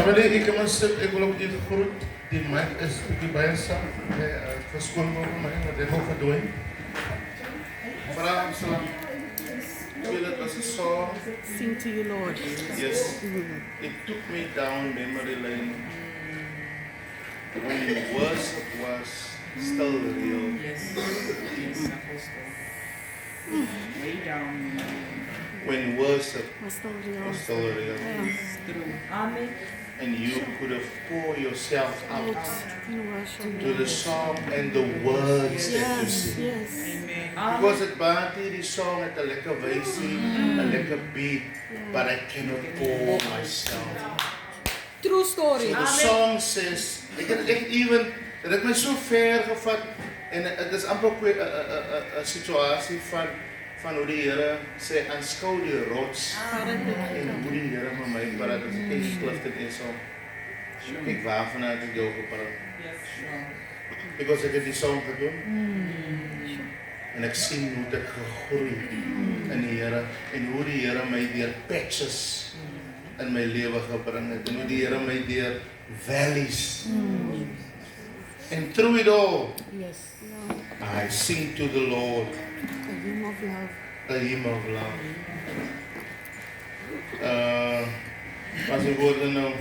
Family, ik wil ook even groet. Die mic is bij een zak. Verschoon voor mij, wat ik ook ga doen. Vraag salam. It was a song. Sing to you, Lord. Yes. It took me down memory lane. When worship was still real. Yes. Way down. When worship Was still real. was still real. True. Amen. And you could have poured yourself out In worship. to the song and the words that you Yes, sing. yes. Amen. Because het baat die song het 'n lekker wysie, 'n lekker beat, but I cannot pour myself. True So story. the song says, ek het echt even, dit het my so ver gevat en het is amper 'n situasie van hoe die Here sê aanskou die rots en hoe die Here met my praat as ek die skrif dit is so. Kyk waarvan het ek jou gepraat. Yes, sure. Because ek het die song gedoen. En ek sien hoe dit gegroei in die Here en hoe die Here my deur patches in my lewe gebring het en hoe die Here my deur valleys. And through it all, Yes. I sing to the Lord, A hymn of love. a hymn of love. As die woorde nou,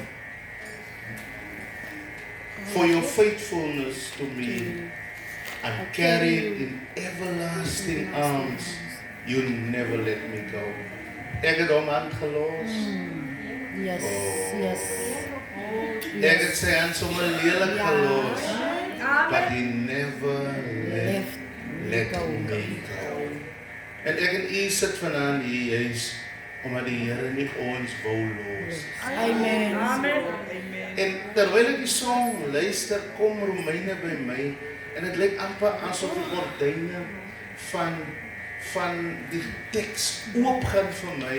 for your faithfulness to me, I'm carried in everlasting arms. You never let me go. Ek het hom aangelos. Yes, Oh. yes. Ek het sy hand sommer lelik gelos. But he never let me go. En ek en u sit vanaand hier juis omdat die Here nie ons wou los. Amen. Amen. En terwyl ek die song luister, kom Romeine by my en dit lyk amper asof die gordyne van die teks oopgaan vir my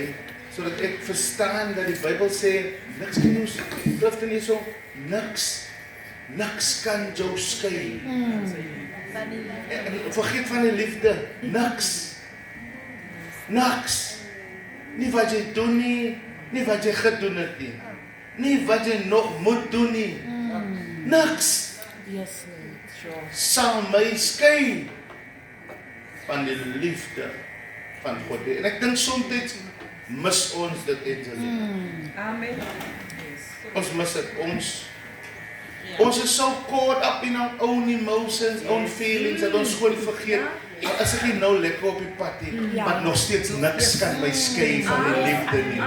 sodat ek verstaan dat die Bybel sê niks kan jou skrif nie so niks kan jou skei. En vergeet van die liefde, niks. Nie wat jy doen nie wat jy gedoen het nie. Nie wat jy nog moet doen nie. Niks Yes, Lord. sal my skei van die liefde van God. En ek dink soms mis ons dit eintlik. Amen. Ons mis dit. Ons is so caught up in our own emotions, own feelings, dat ons gewoon vergeet, maar as ek nie nou lekker op die pad nie, maar nog steeds niks kan my skei van die liefde nie.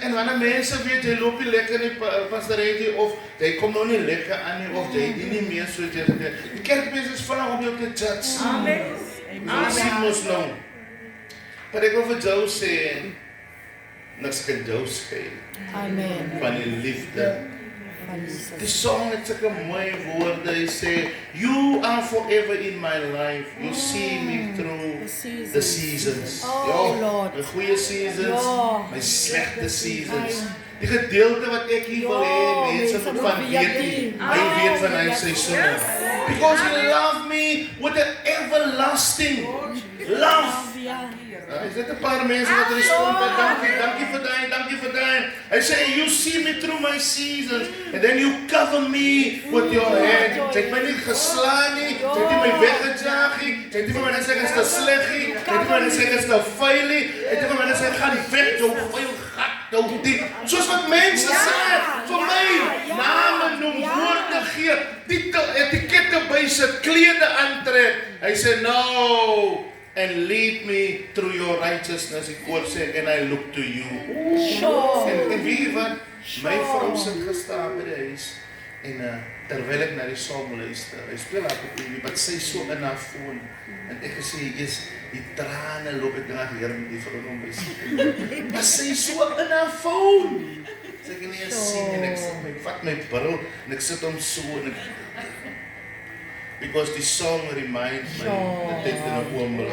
En wanneer mense weet, jy loop nie lekker nie, pastoretie, of jy kom nou nie lekker aan nie, of jy nie meer soos jy gedeed. Die kerkmense is vinnig om jou te judge. Amen. Ons sien ons nou. Maar ek wil vir jou sê, niks kan jou skei Amen. van die liefde. Van Jesus. Die song het sulke mooi woorde. Hy sê, you are forever in my life. You see me through the seasons. Oh, Lord. My goeie seasons, Ja. my slegte seasons. Die gedeelte wat ek hier wil hê, mense moet van weet nie. Hy weet van hy seisoene. Because he loved me with an everlasting love. Is dit 'n paar mense wat respond met dankie vir daai. Hy sê, you see me through my seasons and then you cover me with your hand. Jy het my nie geslaan nie, jy het nie my weggejaag nie, jy het nie vir my gesê ek is te sleg nie, jy het nie vir my gesê ek is te vuil nie, jy het nie vir my gesê gaan weg jou vuil gat, jou diep. Soos wat mense sê, vir my name noem, woorde gee, titel, etikette bysit, klede aantrek. Hy sê, no. And lead me through your righteousness, ek hoor sê, and I look to you. En wie wat, my vrou sit gestaan by die huis, en terwyl ek na die song luister, hy speel op die TV, maar sy so in haar phone, en ek gesê, die trane loop ek na hier met die vrou om by sy, maar sy so in haar phone, sy kan nie eens sien, en ek vat my bril, en ek sit hom so, en ek, because die song reminds my, dat dit in 'n oomblik,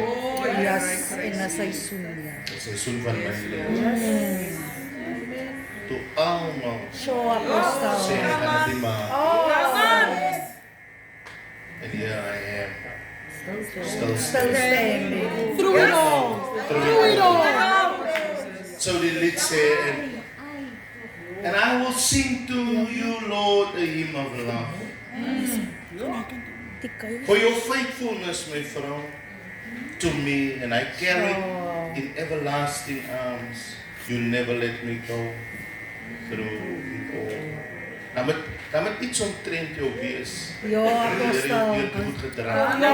Yes, in 'n seisoen, ja. die seisoen van my lewe, toe almal Show apostel. sê ek gaan dit maak, and here I am, still Standing. Through it all. Through it all. So die lied sê, And I will sing to you, Lord, a hymn of love. For your faithfulness, my friend, to me, and I carry in everlasting arms. You never let me go through it all. Dan moet iets omtrent jou wees. Ja, apostel. Jy het goed gedra. Amen.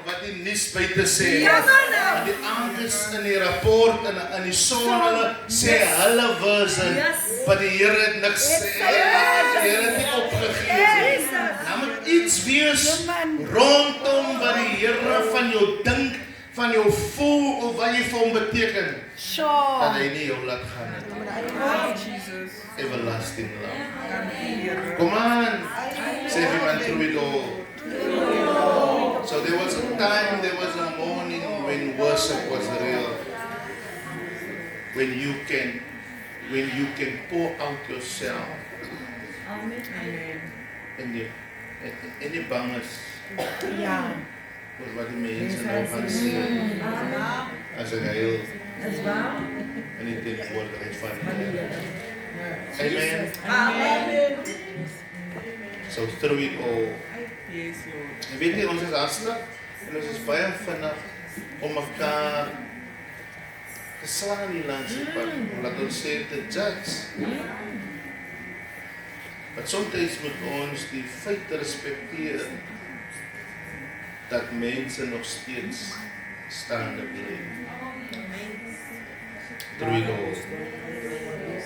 Wat die nuus buite sê. En die aanges in die rapport en die sonne sê hulle versie. Maar die Here het niks sê. Die Here het nie opgegee. Dan moet iets wees rondom wat die Here van jou dink, van jou voel of wat jy vir hom beteken. Dat hy nie jou laat gaan nie. Jesus. Everlasting love. Dankie, Here. Come on. Say if you went through it all. So there was a time, there was a morning when worship was real. When you can pour out yourself. Amen. En die bang is Ja. oor wat die mense nou gaan sê. As ek heel in die teenwoordigheid van die Here. Amen. Amen. So through it all. Yes, Lord. En weet jy, ons is hartstikke en ons is baie vinnig om mekaar te slaan hier langs die pad, omdat ons sê te judge. Maar soms moet ons die feit respekteer dat mense nog steeds staande bly. Through it all.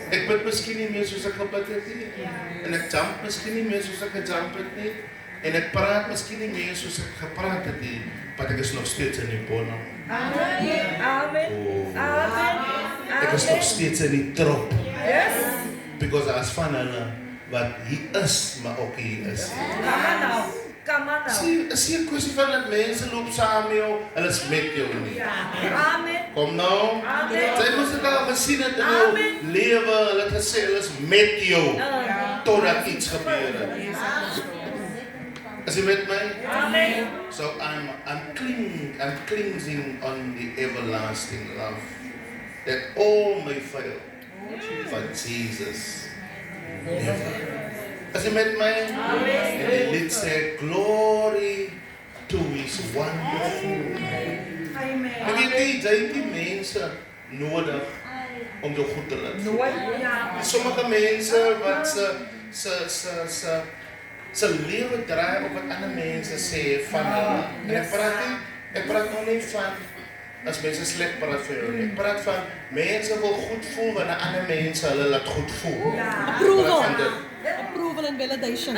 Ek bid miskien nie meer soos ek gebid het nie. En ek jump miskien nie meer soos ek gejump het nie. En ek praat miskien nie meer soos ek gepraat het nie, maar ek is nog steeds in die bonum. Amen. Amen. Amen. Ek is nog steeds in die trop. Yes. Because as van hulle wat hier is, maar ook hier is. Come on now. Come on now. Sien, is hier 'n kwessie van dat mense loop saam met jou, hulle is met jou nie. Amen. Kom nou. Amen. Sy moes dit al gesien het in jou Amen. lewe, hulle het gesê hulle is met jou, Ja. totdat iets gebeur het. Is jy met my? Amen. So I'm cleansing on the everlasting love that all may fail, but Jesus never. As jy met my? Amen. En die lied sê, glory to his wonderful name. Amen. En weet jy het die mense nodig om jou goed te laat voel. Nooit. Ja. Sommige mense wat se lewe draai op wat ander mense sê van hulle. En ek praat nou nie van as mense sleg praat vir jou nie. Ek praat van mense wil goed voel wanneer ander mense hulle laat goed voel. Ja. Approval. Van dit. Approval and validation.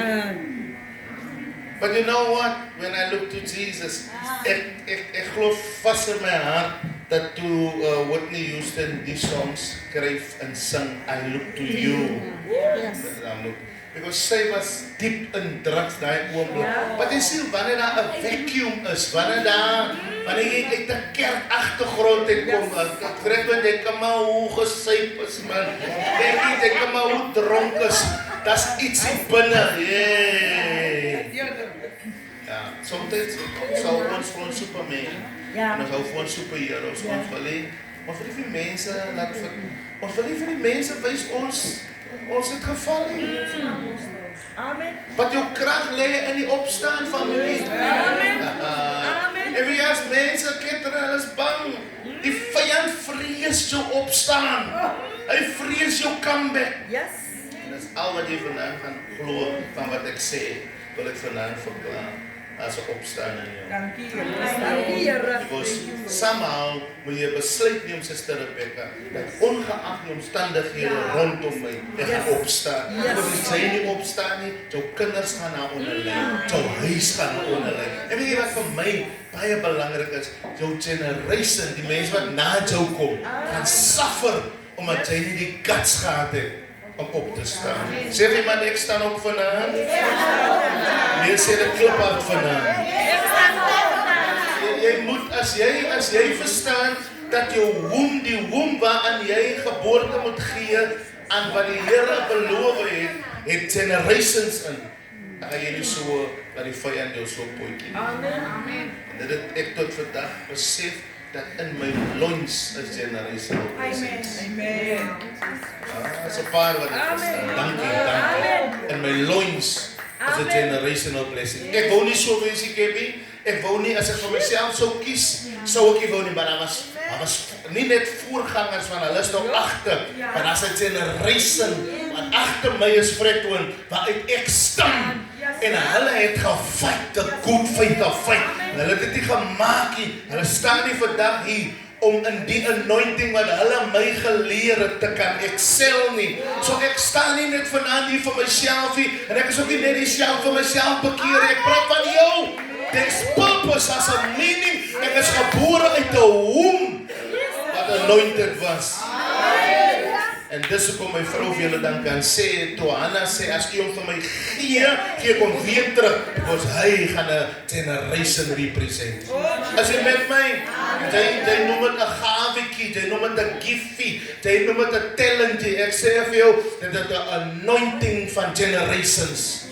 But you know what? When I look to Jesus, ek glo vas in my hart dat toe Whitney Houston die songs skryf en sing, I look to you. Yes. Because sy was diep in drugs daai oomblik. Maar jy sien wanneer daar 'n vacuum is, wanneer jy uit 'n kerkagtergrond uitkom, ek kry want jy kan maar hoe gesyp is man. Jy kan maar hoe dronk is. Daar's iets binne. Ja, soms sou ons Superman. En ons hou van superheroes. Ons wil nie vir mense laat ons wil nie vir die mense wys ons het geval nie. Amen. Wat jou krag lê in die opstaan van my. Amen. Amen. En wie as mense ketter, hulle is bang. Die vyand vrees jou opstaan. Hy vrees jou comeback. Yes. En dis al wat jy vanaand gaan glo van wat ek sê, wil ek vanaand verklaar as 'n opstaan in jou. Dankie, Here. Dankie, Here. Because somehow moet jy besluit neem, Suster Rebecca, dat ongeag die omstandighede rondom my, ek gaan opstaan. Want as jy nie opstaan nie, jou kinders gaan na onderlei, jou huis gaan na onderlei. En weet jy wat vir my baie belangrik is, jou generation, die mense wat na jou kom, gaan suffer, omdat jy nie die guts gehad het om op te staan. Sê vir iemand, ek staan op vanaand. Nee, sê dit klop uit vanaand. Jy moet, as jy verstaan, dat jou womb, die womb waaraan jy geboorte moet gee, aan wat die Here beloof het generations in. Dan gaan jy nie so, dat die vyand jou so pootjie. Amen. En dit het ek tot vandag besef, dat in my loins is generational blessings. Amen. As 'n paar wat dit verstaan. Dankie. In my loins is 'n generational blessing. Ek wou nie so wees ek Kevin. Ek wou nie as ek vir myself sou kies, sou ek nie wou nie, maar daar was nie net voorgangers van hulle is nog agter, maar daar's 'n generation wat agter my is Fredwin, waaruit ek stam. En hulle het gefight, the good fight of fight. Hulle het dit nie gemaak nie. Hulle staan nie vandag hier om in die anointing wat hulle my geleer het te kan excel nie. So ek staan nie net vanaand hier vir myself nie, en ek is ook nie net self vir myself bekeer. Ek praat van jou. There's purpose as a meaning. Ek is gebore uit 'n womb wat anointed was. En dis hoekom my vrou vir julle dan kan sê, toe Hanna sê, as jy hom vir my gee kom weer terug, because hy gaan 'n generation represent. As jy met my, jy noem dit 'n gawetjie, jy noem dit 'n giftie, jy noem dit 'n talentie. Ek sê vir jou, dit is 'n anointing van generations.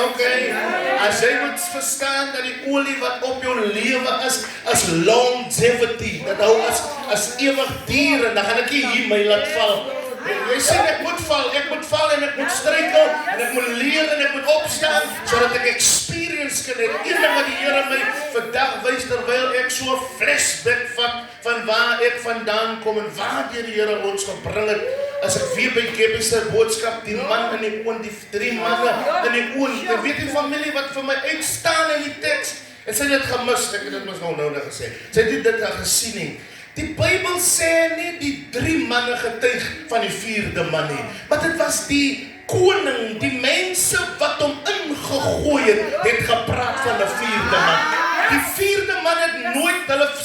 Okay. As jy moet verstaan dat die olie wat op jou lewe is longevity. Dat hou as ewig duur, en dan gaan ek nie hier my laat val. Jy sê ek moet val en ek moet struikel en ek moet leer en ek moet opstaan sodat ek experience kan hê. Een ding wat die Here my vandag wys terwyl ek so 'n flashback vat van waar ek vandaan kom en waar die Here ons gebring het. As ek weer by Gabby se boodskap, die man in die oond, die 3 manne in die oond, ek weet die familie wat vir my uitstaan in die teks, en sy het dit gemis, ek het dit mos nou gesê, sy het dit gesien nie. Die Bybel sê nie die 3 manne getuig van die 4de man nie, maar dit was die koning, die mense wat hom ingegooi het gepraat van 'n 4de man. Die 4de man het nooit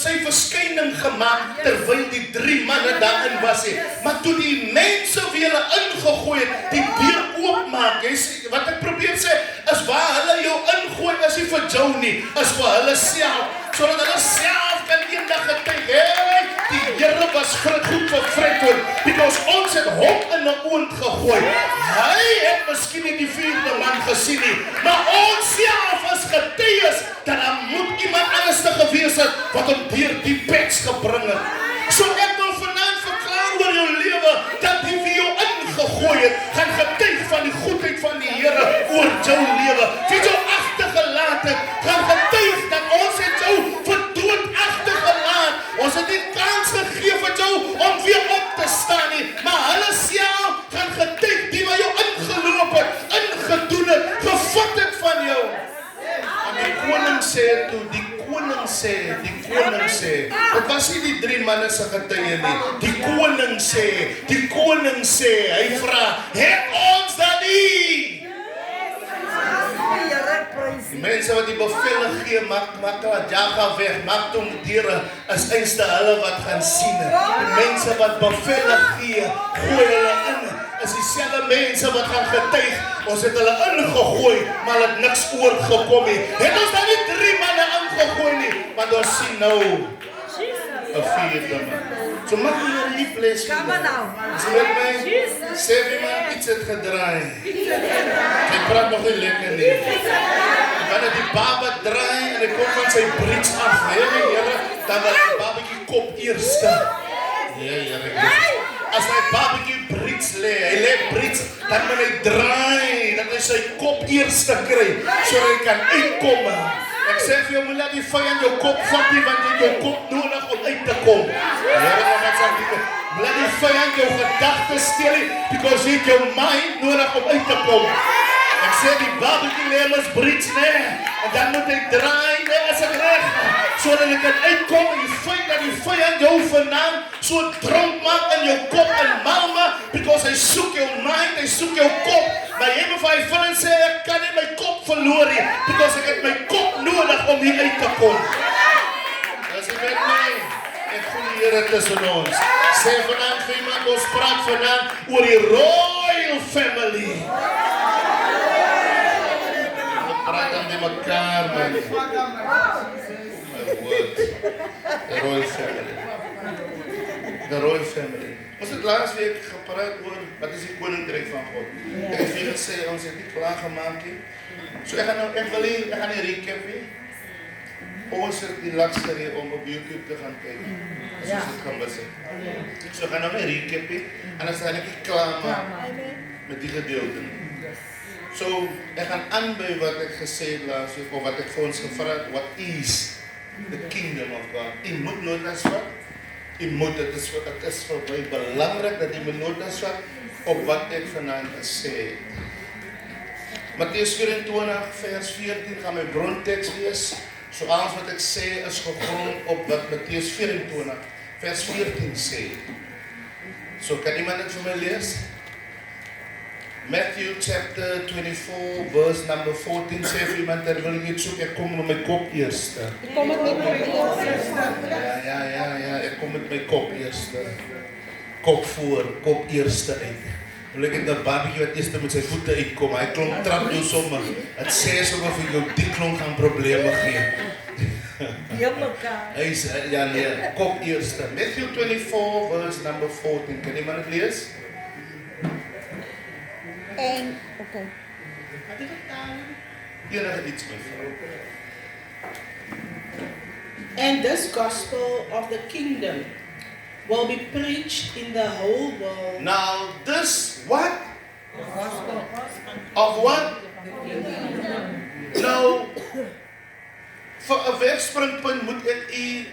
sy verskyning gemaak terwyl die 3 manne daarin was nie. Maar toe die mense wie hulle ingegooi het, die deur oopmaak, wat ek probeer sê, is waar hulle jou ingooi is nie vir jou nie, is vir hulle self, sodat hulle self kan eendag getuig, hey, die Here was goed vir Fredwin, because ons het hom in 'n oond gegooi. Hy het miskien nie die 4de man gesien nie, maar ons self is getuies dat daar moet iemand anders te gewees het wat hom deur die peks gebring het. So ek wil vanaand verklaar oor jou lewe dat die wie jou ingegooi het, gaan getuig van die goedheid van die Here oor jou lewe. Wie jou agtergelaat het, gaan getuig dat ons het jou vir dood agtergelaat. Ons het nie kans gegee vir jou om weer op te staan nie, maar hulle self gaan getuig die wat jou ingeloop het, ingedoen het, gevat het van jou. En die koning sê toe, die koning sê, dit was nie die 3 manne se getuie nie, die koning sê, hy vra, het ons dat nie? Die mense wat die bevele gee, maak jaga weg, maak toe deure, is einste hulle wat gaan sien. Die mense wat bevele gee, gooi hulle in, is dieselfde mense wat gaan getuig, ons het hulle ingegooi, maar het niks oorgekom nie. Het ons dan nie 3 manne ingegooi nie, maar ons sien nou 'n 4de man. So mag die Here nie bless nie. So met my, sê vir my, iets het gedraai. Ek praat nog nie lekker nie. Wanneer die baba draai en hy kom van sy bridge af, Here, dan wil die babatjie kop eerste. Here. As hy babatjie bridge lê, hy lê bridge, dan moet hy draai, dat hy sy kop eerste kry, sodat hy kan uitkom. Ek sê vir jou, moet laat die vyand jou kop vat nie, want jy het jou kop nodig om uit te kom. Laat die vyand jou gedagtes steel nie, because jy het jou mind nodig om uit te kom. Ek sê die babatjie lê mos bridge, en dan moet hy draai, as ek reg, sodat hy kan uitkom, en die feit dat die vyand jou vanaand so dronk maak in jou kop en mal maak, because hy soek jou mind, hy soek jou kop, maar jy moet vir hy van en sê, ek kan nie my kop verloor nie, because ek het my kop nodig om hier uit te kom. As jy met my, ek voel die Here tussen ons. Sê vanaand vir iemand, ons praat vanaand oor die royal family. Praat aan die mekaar, man. My word. The royal family. The royal family. Ons het laas week gepraat oor wat is die koninkryk van God. Ek het vir gesê, ons het nie klaar gemaak nie. So ek gaan nie recap nie. ons het die luxury om op YouTube te gaan kyk. As Ja. ons dit gaan besit. So ek gaan nou my recap hê, en dan staan ek klaar maak met die gedeelte. So, ek gaan aan by wat ek gesê het laas week, of wat ek vir ons gevra het, what is the kingdom of God? Jy moet notas vat, jy moet, het is vir my belangrik dat jy moet notas vat op wat ek vanaand gesê het. Mattheus 24 vers 14 gaan my bronteks wees. So alles wat ek sê is gegrond op wat Mattheus 24 vers 14 sê. So kan iemand dit vir my lees? Matthew chapter 24 verse number 14 sê vir iemand terwyl ek dit soek, ek kom met my kop eerste. Kom met my kop eerst. Ja, ek kom met my kop eerste. Kop voor, kop eerste uit. Wil ek het 'n babietjie wat eerste met sy voete uitkom, hy klomp trap jou sommer. Het sê sommer vir jou, die klomp gaan probleme gee. Heel mekaar. Hy sê, ja nee, kop eerste. Matthew 24 verse number 14, kan iemand het lees? En, oké. Enige iets my vrou. And this gospel of the kingdom will be preached in the whole world. Now this what? Of what? Nou, vir 'n wegspringpunt moet ek u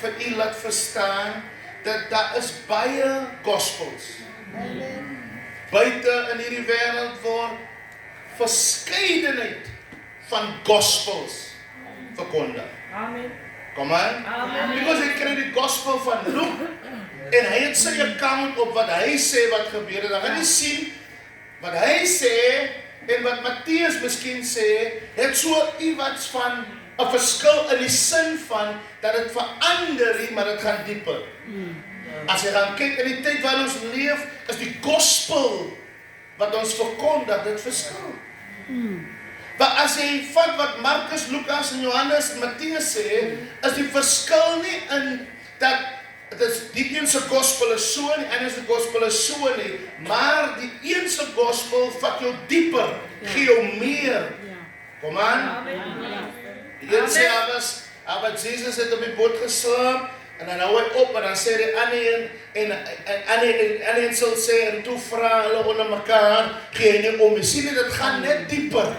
vir u laat verstaan dat daar is baie gospels. Buite in hierdie wêreld word verskeidenheid van gospels verkondig. Amen. Kom aan. Amen. Because hy kry die gospel van Luke en hy het sy account op wat hy sê wat gebeur het. Dan gaan jy sien wat hy sê en wat Matteus miskien sê, het so iewats van 'n verskil in die sin van dat dit verander nie, maar dit gaan dieper. As jy gaan kyk in die tyd waarin ons leef, is die gospel wat ons verkondig, dit verskil. Maar as jy vat wat Markus, Lukas en Johannes en Matteus sê, is die verskil nie in dat die een se gospel is so en die ander se gospel is so nie, maar die een se gospel vat jou dieper, gee jou meer. Kom aan. Die een sê, maar Jesus het op die boot geslaap, en dan hou hy op, en dan sê die ander een sal sê, en toe vra hulle onder mekaar, gee hy nie om, jy sien dit gaan net dieper.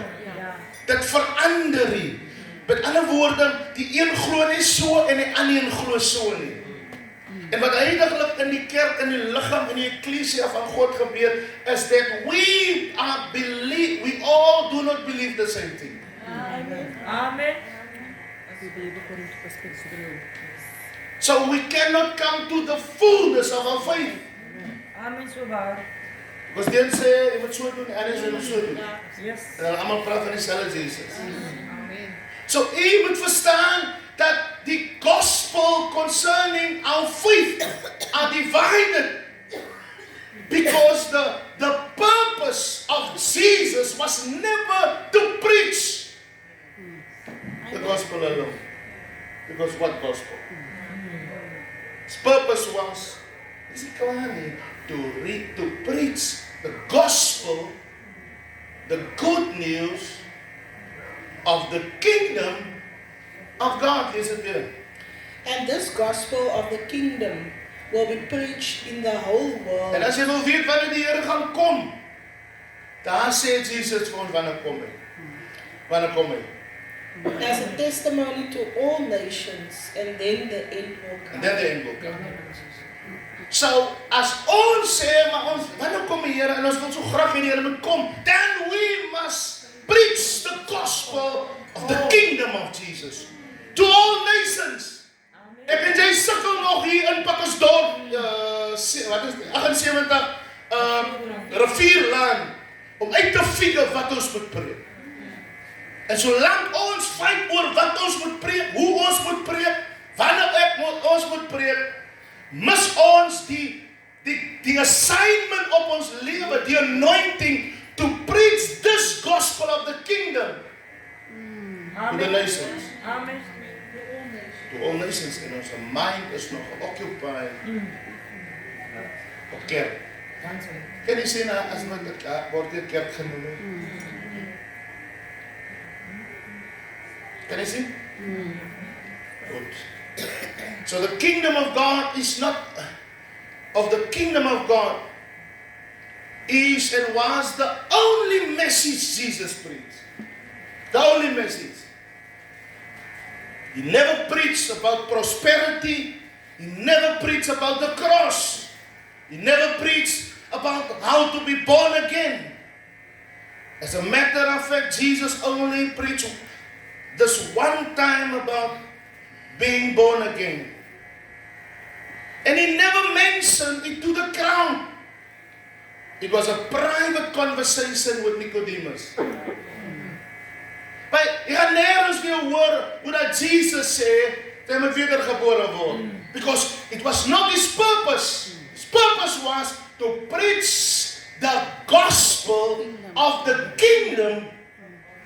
Dit verander nie. Met ander woorde, die een glo nie so en die ander een glo so nie. En wat eindiglik in die kerk, in die liggaam, in die eklesia van God gebeur, is that we all do not believe the same thing. Amen. So we cannot come to the fullness of our faith. Amen, so waar. Because die een sê, jy moet so doen, die ander sê, jy moet so doen. Yes. En hulle allemaal praat van dieselfde Jesus. So jy moet verstaan dat die gospel concerning our faith are divided because the purpose of Jesus was never to preach the gospel alone. Because what gospel? His purpose was, is it to preach the gospel, the good news of the kingdom of God. Lees dit weer. And this gospel of the kingdom will be preached in the whole world. En as jy wil weet wanneer die Here gaan kom, daar sê Jesus vir ons wanneer kom hy. Wanneer kom hy? As a testimony to all nations, and then the end will En come. dan die end wil kom. So, as ons sê, maar ons, wanneer kom die Here, en ons wil so graag hê die Here moet kom, then we must preach the gospel of the kingdom of Jesus to all nations. Ek en jy sukkel nog hier in Pakkersdorp, wat is dit, 78, Rivierland, om uit te figure wat ons moet preek. En solank ons fight oor wat ons moet preek, hoe ons moet preek, wanneer ons moet preek, mis ons die assignment op ons lewe, die anointing to preach this gospel of the kingdom to the nations. Amen. To all nations, en ons mind is nog occupied op kerk. Kan jy sê na, as wat word die kerk genoem? Kan jy sien? Good. So the kingdom of God is not, of the kingdom of God is and was the only message Jesus preached. The only message. He never preached about prosperity. He never preached about the cross. He never preached about how to be born again. As a matter of fact, Jesus only preached this one time about being born again. And he never mentioned it to the crowd. It was a private conversation with Nicodemus. Maar je gaat nergens weer horen hoe dat Jesus zei, dat hij moet wedergeboren worden. Because it was not his purpose. His purpose was to preach the gospel of the kingdom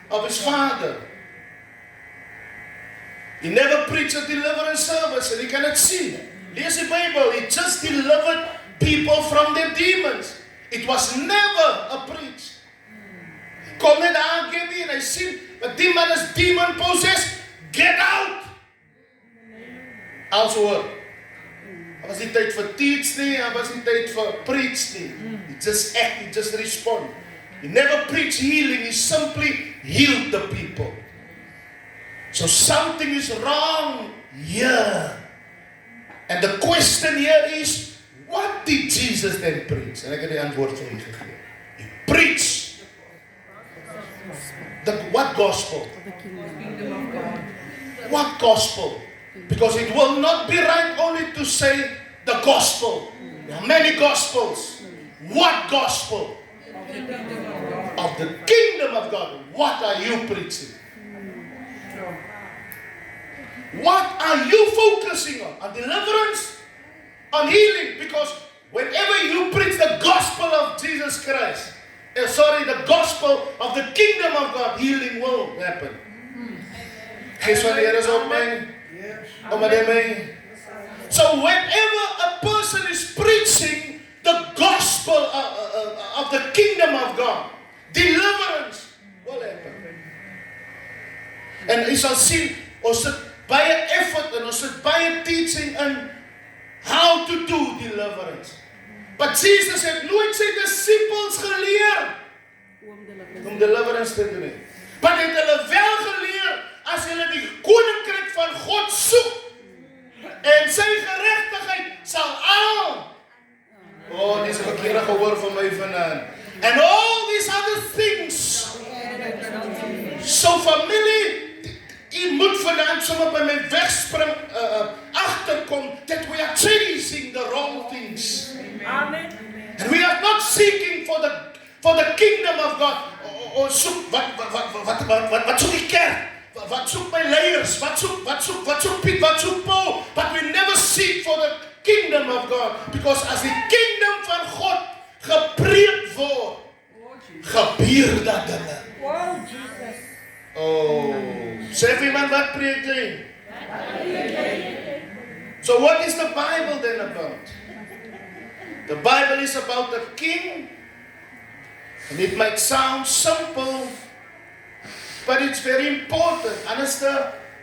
of his Father. He never preached a deliverance service, and you cannot see. Lees die Bible. He just delivered people from their demons. It was never a preach. Kom net aangeef en hy sien, dat die man is demon possessed. Get out! Als hoor. Hij was niet tijd voor teach nie, hij was niet tijd voor preach nie. He just act, he just respond. He never preached healing, he simply healed the people. So something is wrong here. And the question here is, what did Jesus then preach? En ek het die antwoord vir u gegee. He preached what gospel? What gospel? Because it will not be right only to say the gospel. There are many gospels. What gospel? Of the kingdom of God. What are you preaching? What are you focusing on? On deliverance? On healing? Because whenever you preach the gospel of Jesus Christ, the gospel of the kingdom of God, healing will happen. Gees van die Here is op my. So whenever a person is preaching the gospel of the kingdom of God, deliverance will happen. En jy sal sien, ons sit baie effort en ons sit baie teaching in how to do deliverance. But Jesus het nooit sy disciples geleer om deliverance te doen. Maar hy het hulle wel geleer, as hulle die koninkryk van God soek en sy geregtigheid sal al. Oh, dis 'n verkeerde gehoor van my vanaand. And all these other things. So familie, jy moet vanaand sommer by my wegspring agterkom that we are chasing the wrong things. Amen. And we are not seeking for the kingdom of God. Soek wat soek die kerk? Wat soek my leiers? Wat soek Piet? Wat soek Paul? But we never seek for the kingdom of God. Because as die kingdom van God gepreek word, gebeur dat dinge. Wow, Jesus. Oh, sê vir iemand wat preek jy? So what is the Bible then about? The Bible is about a king, and it might sound simple, but it's very important. Anders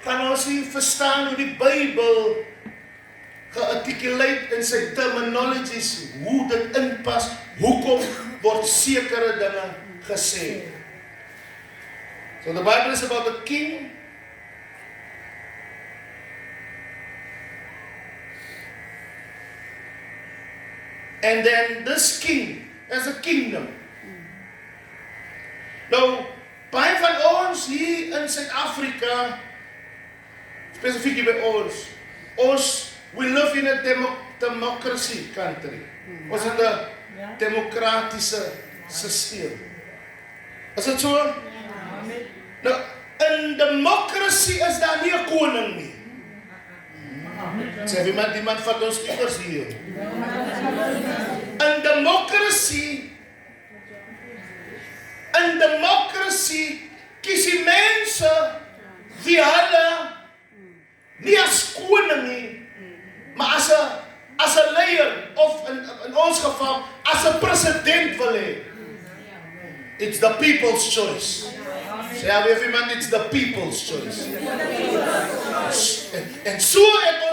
gaan ons nie verstaan hoe die Bybel gearticulate in sy terminologies, hoe dit inpas, hoekom word sekere dinge gesê. So the Bible is about a king, and then this king has a kingdom. Nou, baie van ons hier in Suid-Afrika, spesifiek hier by ons, we live in a democracy country. Ons het 'n demokratiese stelsel. Is dit so? Amen. Nou, in democracy is daar nie 'n koning nie. Sê iemand vat ons iewers hier. In democracy kies die mense wie hulle nie as koning nie, maar as 'n leier, of in ons geval as 'n president wil hê. It's the people's choice. Say every man, it's the people's choice. En so het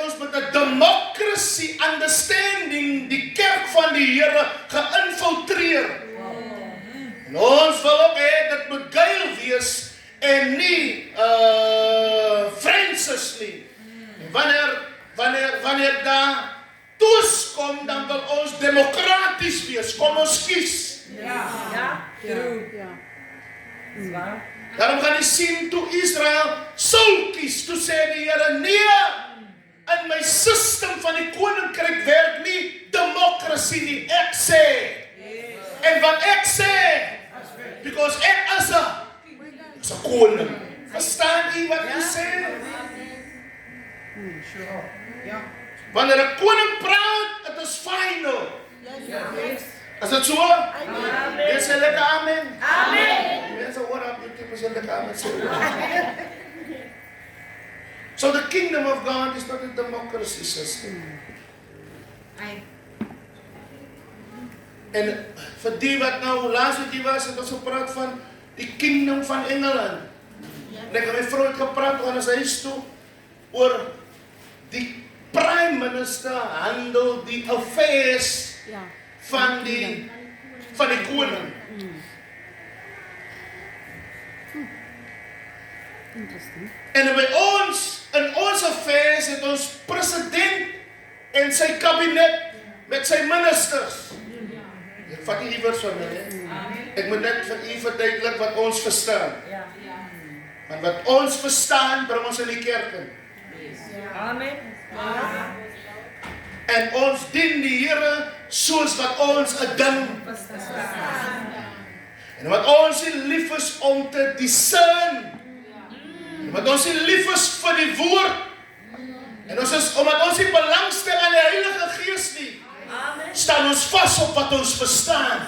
ons met 'n democracy understanding die kerk van die Here geïnfiltreer. En ons wil ook hê dit moet geil wees en nie Francis nie. En wanneer daar toes kom, dan wil ons demokraties wees. Kom ons kies. Ja. True. Zwaar. Daarom gaan jy sien toe Israel sou kies, toe sê die Here, nee, in my system van die koninkryk werk nie demokrasie nie, ek sê. En wat ek sê, because ek is 'n koning. Verstaan jy wat ek sê? Wanneer 'n koning praat, dit is final. Is dit so? Amen. Sê lekker amen. Amen. Mense, what up, you people sê lekker amen. So the kingdom of God is not a democracy system. En vir die wat nou laas wat jy was, het ons gepraat van die kingdom van Engeland. En ek het my vrou gepraat oor as huis toe oor die prime minister handel die affairs van die koning. En in ons affairs het ons president en sy kabinet met sy ministers. Ek vat nie iewers van my, ek moet net vir u verduidelik wat ons verstaan. Want wat ons verstaan, bring ons in die kerk in. Amen. En ons dien die Here soos wat ons 'n ding verstaan. En wat ons lief is om te discern. En wat ons lief is vir die woord. En omdat ons nie belangstel aan die Heilige Gees nie, staan ons vas op wat ons verstaan.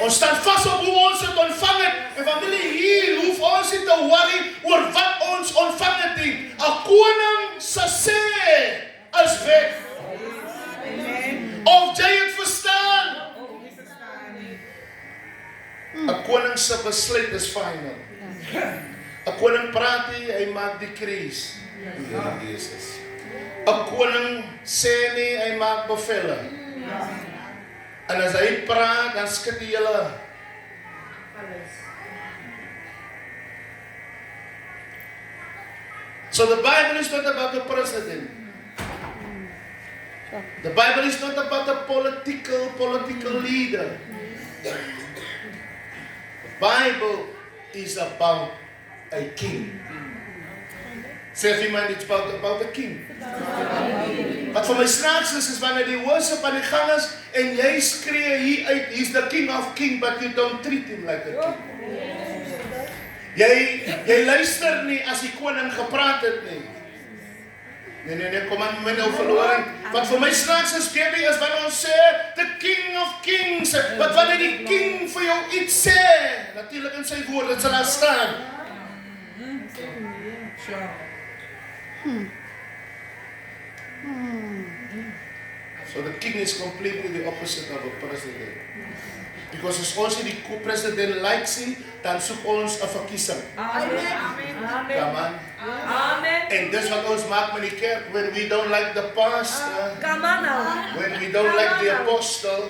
Ons staan vas op hoe ons het ontvang het. En familie, hier hoef ons nie te worry oor wat ons ontvang het nie. 'n koning se sê is wet. Of jy het verstaan. 'n koning se besluit is final. 'n koning praat nie, hy maak decrees. 'n koning sê nie, hy maak bevele. En as hy praat, dan skud die hele. So the Bible is not about the president. The Bible is not about a political leader. The Bible is about a king. Sê vir my, it's about a king. Wat vir my snaaks is wanneer die worship aan die gang is en jy skree hier uit, he's the king of king, but you don't treat him like a king. Jy luister nie as die koning gepraat het nie. Nee, kom aan my nou verloor. Wat vir my snaaks is, Gabby, is wanneer ons sê, the king of kings, wat wanneer die king vir jou iets sê, natuurlijk in sy woord, dit sal daar staan. So the king is completely the opposite of a president. Because as ons die president like sien, dan soek ons 'n verkiesing. Come on. En dis wat ons maak met die kerk, when we don't like the pastor, when we don't like the apostle.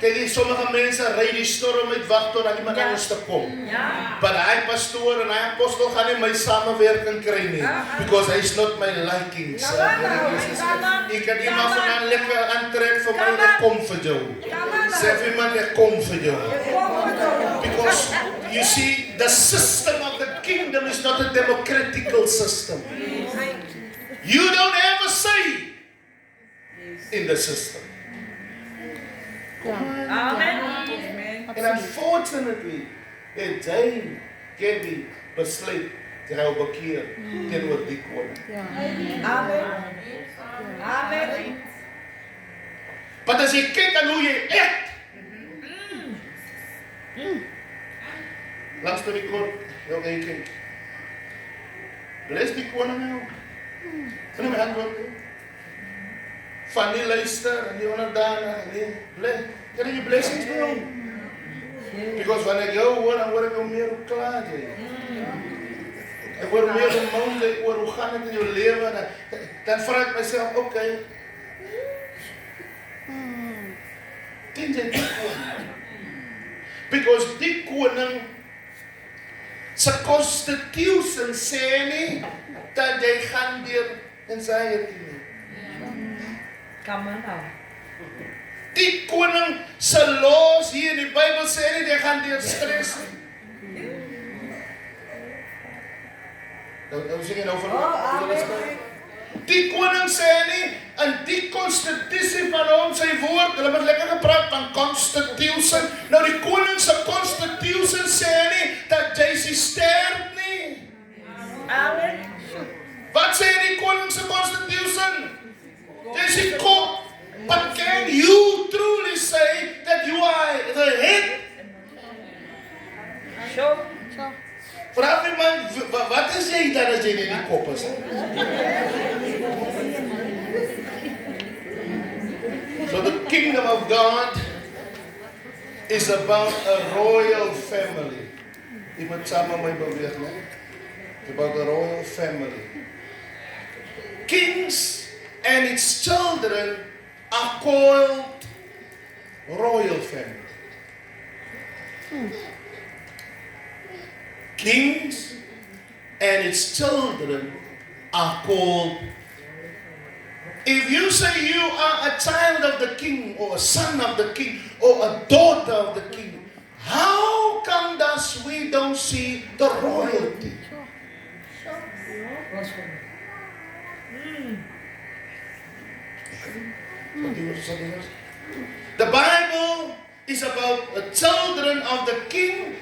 Kijk, sommige mense ry die storm uit wag tot dat iemand anders te kom. Maar hy pastoor en hy apostel gaan nie my samewerking kry nie, because hy is not my liking. Ek kan iemand vandaan lekker aantrek vir my, ek kom vir jou. Sê vir iemand, ek kom vir jou. Because, you see, the system of the kingdom is not a democratical system. You don't have a say in the system. Amen. And unfortunately, het hy Gabby besluit te hou bekeer teenoor die koning. Amen. Want as jy kyk aan hoe jy eet, langs door die kort, jou gaan jy kyk. Bless die koning nou. Van my hand word. Van die luister, en die onderdane, en die bless. Kan jy blessings by hom? Because wanneer ek jou hoor, dan word ek jou meer op klaar. Ek word meer bemoedigd oor hoe gaan dit in jou lewe. Dan vra ek myself, okay. Ken jy die koning? Because die koning se constitution sê nie dat jy gaan deur anxiety nie. Come on now. Die koning se laws hier in die Bybel sê nie jy gaan deur stres nie. Nou sê jy nou van die koning sê nie in die konstitusie van hom sy woord, hulle moet lekker gepraat van constitution. Nou die koning se constitution sê nie dat jy se sterf nie. Amen. Wat sê die koning se constitution? Jy sê kop. But can you truly say that you are the head? Sure. Vraag my man, wat is jy dan as jy nie die kop is? So the kingdom of God is about a royal family. Jy moet saam met my beweeg, né? It's about a royal family. Kings and its children are called royal family. Kings and its children are called. If you say you are a child of the king or a son of the king or a daughter of the king, how come thus we don't see the royalty? The Bible is about the children of the king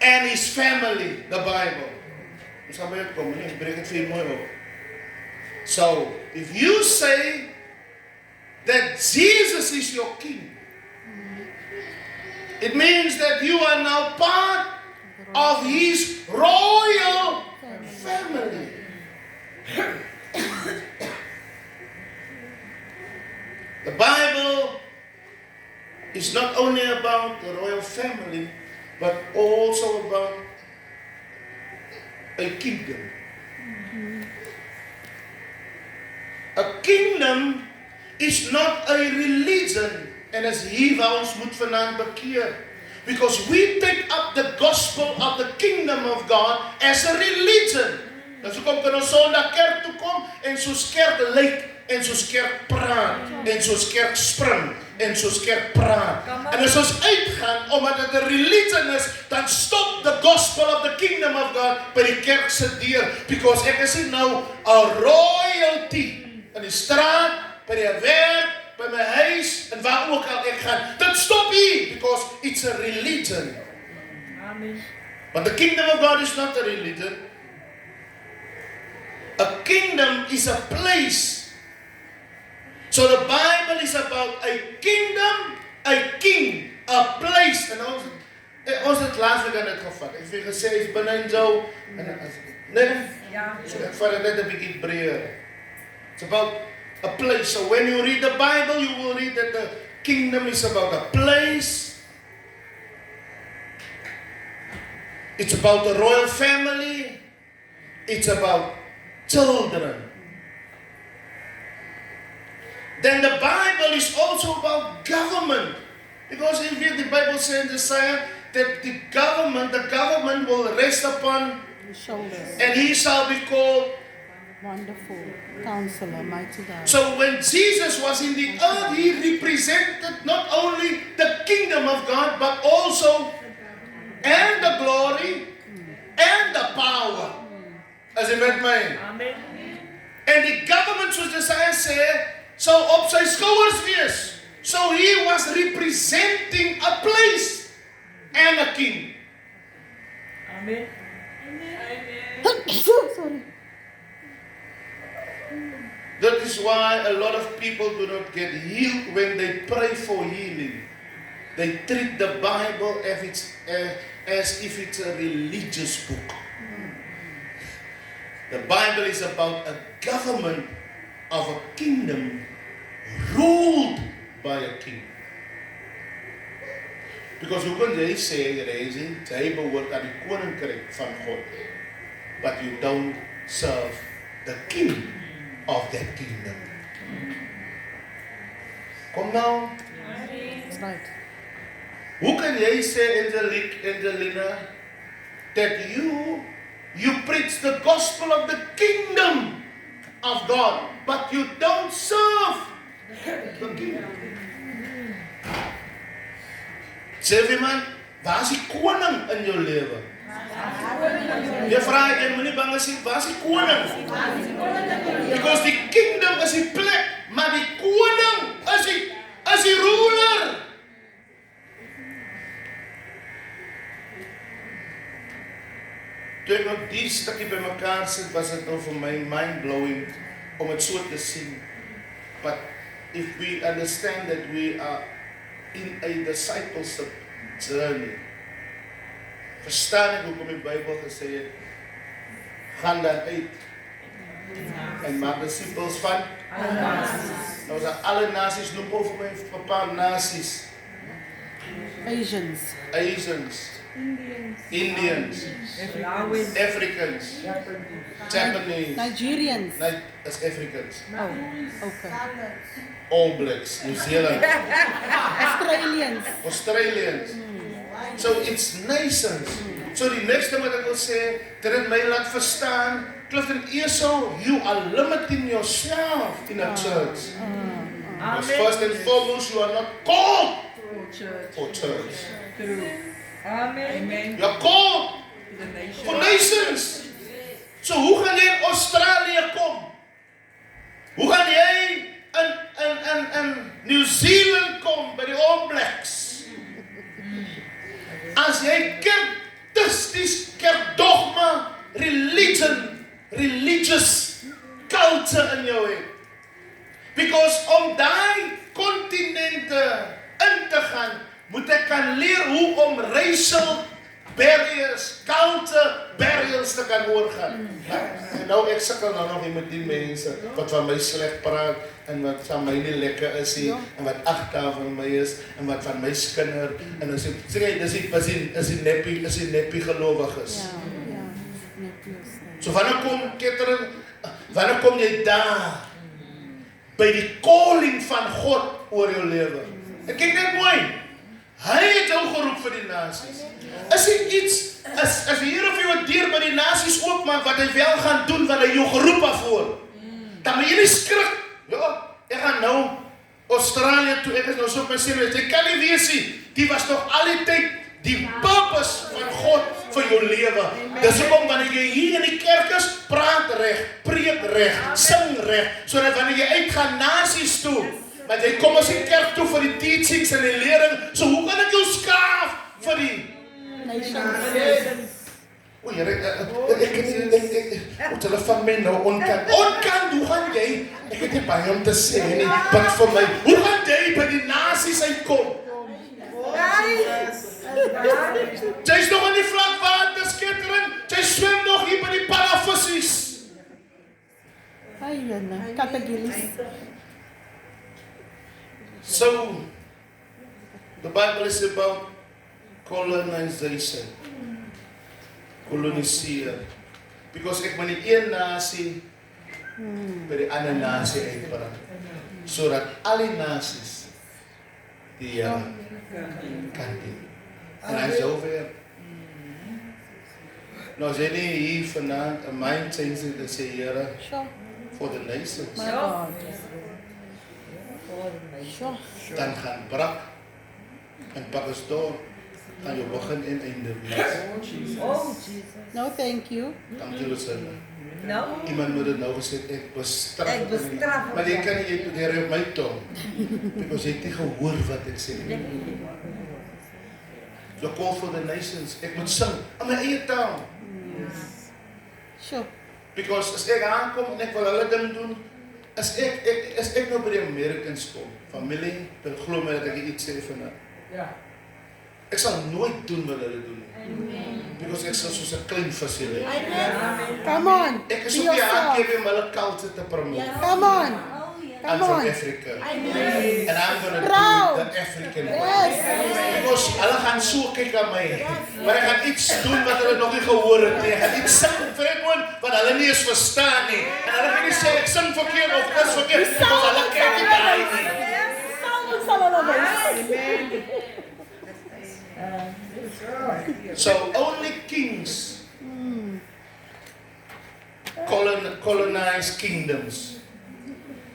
and his family, the Bible. So, if you say that Jesus is your king, it means that you are now part of his royal family. The Bible is not only about the royal family, but also about a kingdom. A kingdom is not a religion, and as hier waar ons moet vanaand bekeer. Because we take up the gospel of the kingdom of God as a religion. Dus hoekom kan ons Sondag kerk toe kom en soos kerk lyk en soos kerk praat en soos kerk spring en soos kerk praat. En as ons uitgaan omdat dit 'n religion is, dan stop the gospel of the kingdom of God by die kerk se deur. Because ek is nou 'n royalty in die straat, by die werk, by my huis en waar ook al ek gaan. Dit stop hier because it's a religion. Amen. But the kingdom of God is not a religion. A kingdom is a place. So the Bible is about a kingdom, a king, a place. En ons het laasweek aan dit gevat. Ek het vir gesê is binne in jou nee. Ja. So ek vat dit net 'n bietjie breër. It's about a place. So when you read the Bible, you will read that the kingdom is about a place. It's about the royal family. It's about children. Then the Bible is also about government. Because if the Bible says that the government will rest upon Shoulders. and he shall be called. Wonderful. Counselor, mighty God. So when Jesus was in the earth, he represented not only the kingdom of God, but also and the glory and the power. As in met my. Amen. En die government, soos Jesaja sê, sou op sy skouers wees. So he was representing a place and a king. Amen. Sorry. That is why a lot of people do not get healed when they pray for healing. They treat the Bible as if it's a religious book. The Bible is about a government of a kingdom ruled by a king. Because hoe kan jy sê, Rezi, jy behoort aan die koninkryk van God, but you don't serve the king of that kingdom. Kom nou, That's right. hoe kan jy sê, Angelina, that you preach the gospel of the kingdom of God, but you don't serve the kingdom? Sê vir man, waar is die koning in jou lewe? Jy vra ek, moenie bang as waar is die koning? Because die kingdom is die plek, maar die koning is die ruler. Toe ek nog die stukkie by mekaar sit, was dit nou vir my mind-blowing om het so te sien. But if we understand that we are in a discipleship journey, verstaan ek hoekom die Bybel gesê het, gaan dan uit en maak disciples van alle nasies. Nou is alle nasies, noem over my een paar nasies. Asians, Indians, Africans, Japanese, Nigerians. That's Africans, Oh, okay. All Blacks, New Zealand, Australians. So it's nations. So die next ding wat ek wil sê, dit het my laat verstaan, Clifton Esau, you are limiting yourself in a church. Because first and foremost, you are not called for church. Amen. You are called for nations. So hoe gaan jy in Australië kom? Hoe gaan jy in New Zealand kom by die All Blacks? As jy kerkdogma, religious culture in jou het. Because om daai kontinente in te gaan, moet ek kan leer hoe om racial barriers, culture barriers te kan oorgaan. En nou ek sukkel nou nog met die mense wat van my sleg praat en wat van my nie lekker is nie en wat agter van my is en wat van my skinder en as ek sê dis die neppie gelowiges. So wanneer kom Catherine, wanneer kom jy daar by die calling van God oor jou lewe? En kyk net mooi. Hy het jou geroep vir die nasies. Is dit iets, as die Here vir jou deur by die nasies oopmaak wat hy wel gaan doen wat hy jou geroep daarvoor, dan moet jy nie skrik. Ja, ek gaan nou Australië toe, ek is nou so op my senuwees. Jy kan nie weet nie, die was nog al die tyd die purpose van God vir jou lewe. Dis hoekom wanneer jy hier in die kerk is, praat reg, preek reg, sing reg, sodat wanneer jy uitgaan nasies toe, want jy kom as die kerk toe vir die teachings en die lering, so hoe kan ek jou skaaf vir die Nations. O Here, ek hulle van my nou onkan, hoe gaan jy, ek het nie baie om te sê nie, bid vir my, hoe gaan jy by die nasies uitkom? Jy's nog in die vlakwater, Catherine, jy swem nog hier by die paravissies. Ai, Jana, katagilis. So, the Bible is about colonization, koloniseer. Because ek moet die een nasie by die ander nasie uitbring, sodat al die nasies die kan dien. En hy is over. Nou as jy nie hier vanaand 'n mind changing te sê, Here, Sure. for the nations, My God. Sure. dan gaan Brak en Pakistan gaan jou begin en einde wees. Oh, Jesus. No, thank you. Dank Jerusalem. No. Iemand moet dit nou gesê, ek bestraf. Ek bestraf. Maar jy kan nie, jy moet hier op my tong. Because jy het nie gehoor wat ek sê. So call for the nations. Ek moet sing in my eie taal. Sure. Because as ek aankom en ek wil hulle ding doen, as ek nou by die Americans kom, familie, dan glo my dat ek iets sê van hulle. Ek sal nooit doen wat hulle doen nie. Because ek sal soos 'n klein visie lê. Come on. Ek is Be op die yourself. haak om hulle culture te promote. Come on. I'm Come from on. Africa. And I'm going to Proud. do the African way. Yes. Because hulle gaan so kyk aan my. Maar ek gaan iets doen wat hulle nog nie gehoor het nie. Ek gaan iets sing vir hulle wat hulle nie eens verstaan nie. En hulle gaan nie sê ek sing verkeerd of dis verkeerd. Because hulle kyk nie daai nie. So only kings colonize kingdoms.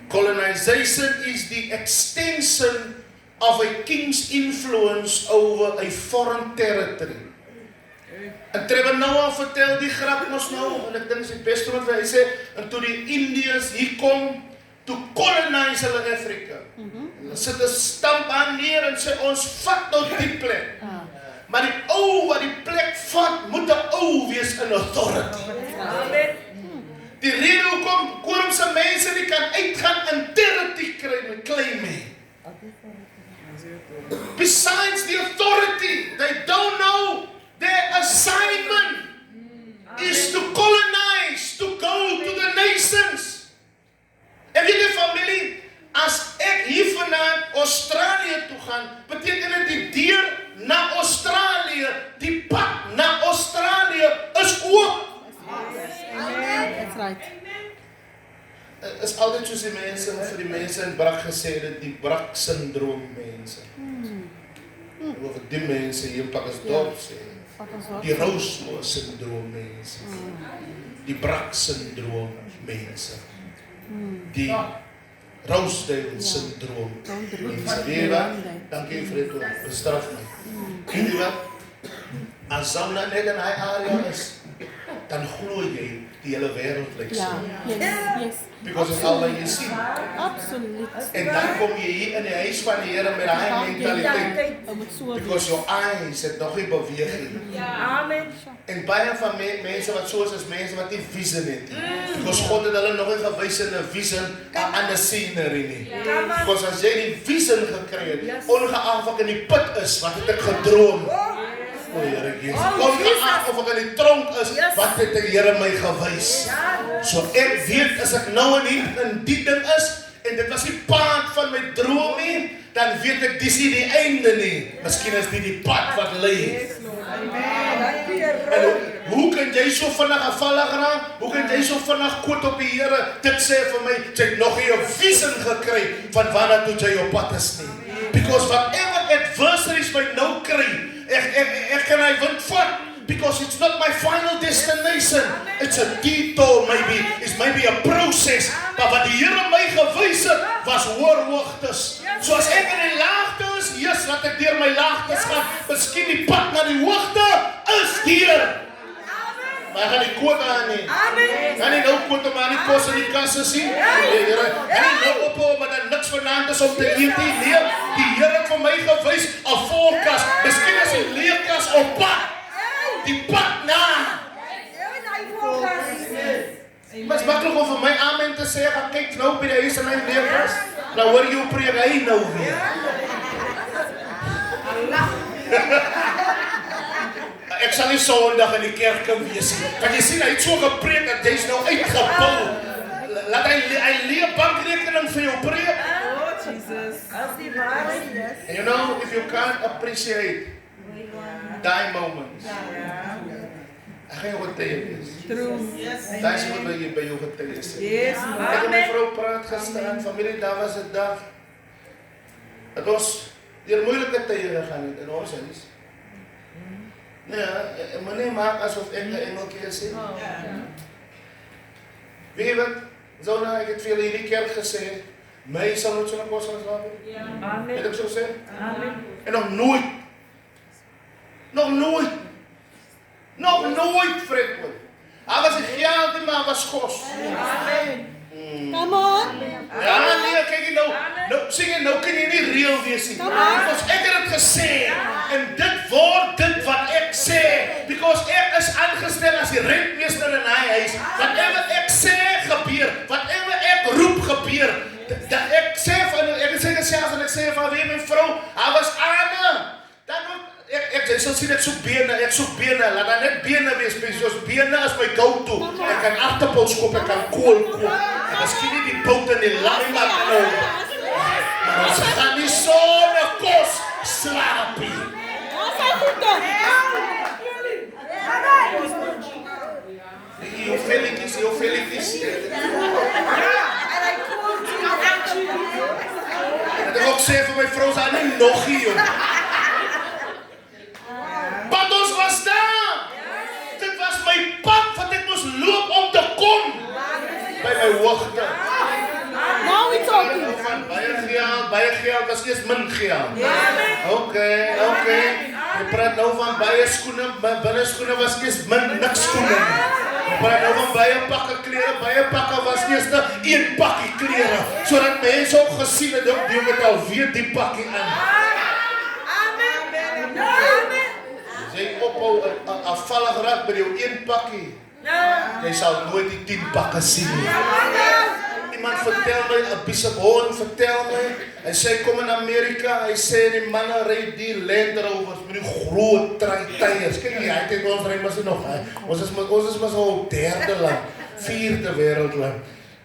Colonization is the extension of a king's influence over a foreign territory. En Trevor Noah vertel die grap ons nou, en ek dink dit is die beste wat hy sê, en toe die Indiërs hier kom, to colonize hulle Afrika. Hulle sit 'n stamp aan neer en sê ons vat nou die plek. Maar die ou wat die plek vat, moet 'n ou wees in authority. Amen. Die rede hoekom Korumse mense nie kan uitgaan in territory claim nie. Besides the authority, they don't know their assignment is to colonize, to go to the nations. En weet jy familie, as ek hier vandaan Australië toe gaan, beteken dit die deur na Australië, die pad na Australië is oop. That's right. Is altyd soos die mense vir die mense in Brak gesê het, die Brak syndroom mense. Of die mense hier in Pakistan sê, die Rosemore syndroom mense. Die Brak syndroom mense. Die Rosedale syndroom mense. Weet jy wat? Dankie Fred, bestraf my. Weet jy wat? As Zamna net in hy area is, dan glo jy die hele wêreld lyk so. Yes. Because it's al wat jy sien. Absoluut. En dan kom jy hier in die huis van die Here met daai mentaliteit. Because your eyes het nog nie beweeg nie. Amen. En baie van mense wat soos is mense wat nie visie het nie. Because God het hulle nog nie gewys in 'n visie aan 'n scenery nie. Because as jy die visie gekry het, ongeag of ek in die put is, wat het ek gedroom? O Here Jesus, ongeag of ek in die tronk is, wat het die Here my gewys? So ek weet as ek nou in die ding is, en dit was die pad van my droom nie, dan weet ek dis nie die einde nie. Miskien is dit die pad wat lei. En hoe kan jy so vinnig afvallig raak? Hoe kan jy so vinnig quote op die Here? Dit sê vir my, jy het nog nie 'n visie gekry van waarna toe jy op pad is nie. Because whatever adversaries my nou kry, ek kan hy wind vat. Because it's not my final destination. It's a detour maybe. It's maybe a process. Maar wat die Here my gewys het, was hoogtes. So as ek in die laagte is, yes, laat ek deur my laagtes gaan. Miskien die pad na die hoogte is hier. Maar gaan die quote aan nie. Gaan nie nou quote maar nie kos in die kasse sien. Here, gaan nie nou ophou maar dan niks vanaand is om te eet nie. Nee, die Here het vir my gewys 'n volkas. Miskien is die leerkas op pad. Die pad na. Maar het is makkelijk om vir my amen te sê, gaan kyk nou by die huis en my leerkas. Nou hoor jy hoe preek hy nou weer. Ek sal nie Sondag in die kerk kan wees nie. Want jy sien, hy het so gepreek dat jy's nou uitgebou. Laat hy leer bankrekening vir jou preek. And you know, if you can't appreciate die moments, ek gaan jou getuie wees. Daar is wat jy by jou getuie is. Ek en my vrou praat gestaan, familie, daar was 'n dag. Het ons deur moeilike tye gegaan het in ons huis. Nee, maar nie maak asof ek 'n engeltjie is nie. Weet jy wat? Zona, ek het vir julle hierdie kerk gesê, my sal nooit so 'n kos gaan slaap nie. Amen. Het ek so gesê? Amen. En nog nooit, Fredwood. Hij was een geld, maar was kos. Come on. Ja, nee, kijk je nou sing je, nou kun je niet real wees nie. Because ek het het gesê, en dit word dit wat ek sê, because ek is aangestel as die rentmeester in hy huis. Whatever ek sê gebeur, whatever ek roep gebeur. Dat ek sê van, ek het sê selfs en ek sê van wie my vrou, hy was aan. Dan moet ek sal sien ek soek bene, laat daar net bene wees, soos bene is my go-to. Ek kan agterpols koop, ek kan kool koop. En miskien nie die bout en die lime maar kan ook. Maar ons gaan nie sonder kos slaapie. Ons is goed dan. Jou velletjies. En ek ook sê vir my vrou, sy nie nog hier, joh. Want ons was daar. Dit was my pad wat ek moes loop om te kom. By my hoogte. Now we talking. Van baie geld, was eers min geld. Okay. Jy praat nou van baie skoene, binneskoene was eers niks skoene. Jy praat nou van baie pakke was eers een pakkie klere. Sodat mense ook gesien het, die met alweer die pakkie aan. As jy ophou afvallig raak by jou een pakkie, jy sal nooit die 10 pakke sien nie. Iemand vertel my, 'n Bishop Horn vertel my, hy sê kom in Amerika, hy sê die manne ry die Land Rovers met die groot tyres. Kyk jy, hy het ons ry mos nog, ons is mos al 3de land, 4de wêreldland.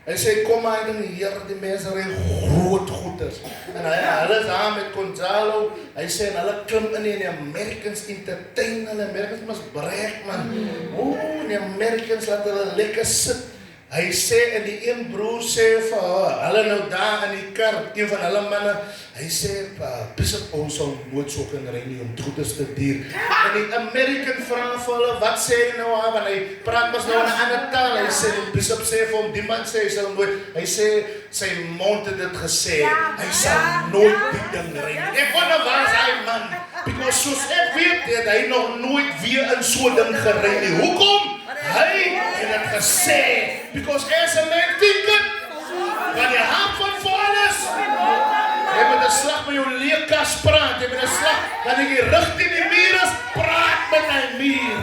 Hy sê kom maar in die Here, die mense ry groot goeders. En hulle is daar met Gonzalo, hy sê en hulle klim in die Americans entertain, hulle Americans mos brag man. Die Americans laat hulle lekker sit. Hy sê, en die een broer sê vir hulle nou daar in die kar, een van hulle manne, hy sê, Bishop, ons sal nooit so kan ry nie, om goeders te dier. En die American vra vir hulle, wat sê hy nou, want hy praat mos nou in 'n ander taal, hy sê, die Bishop sê vir hom, die man sê, hy sal nooit, hy sê, sy mond het dit gesê, hy sal nooit die ding ry nie. Ek wonder waar is hy man, because soos ek weet, hy nog nooit weer in so ding gery nie. Hoekom? Hy het het gesê, because as a man thinketh, van die hand van volles, jy moet 'n slag met jou leerkas praat, jy moet 'n slag, wanneer jy rigting die muur is, praat met hy muur.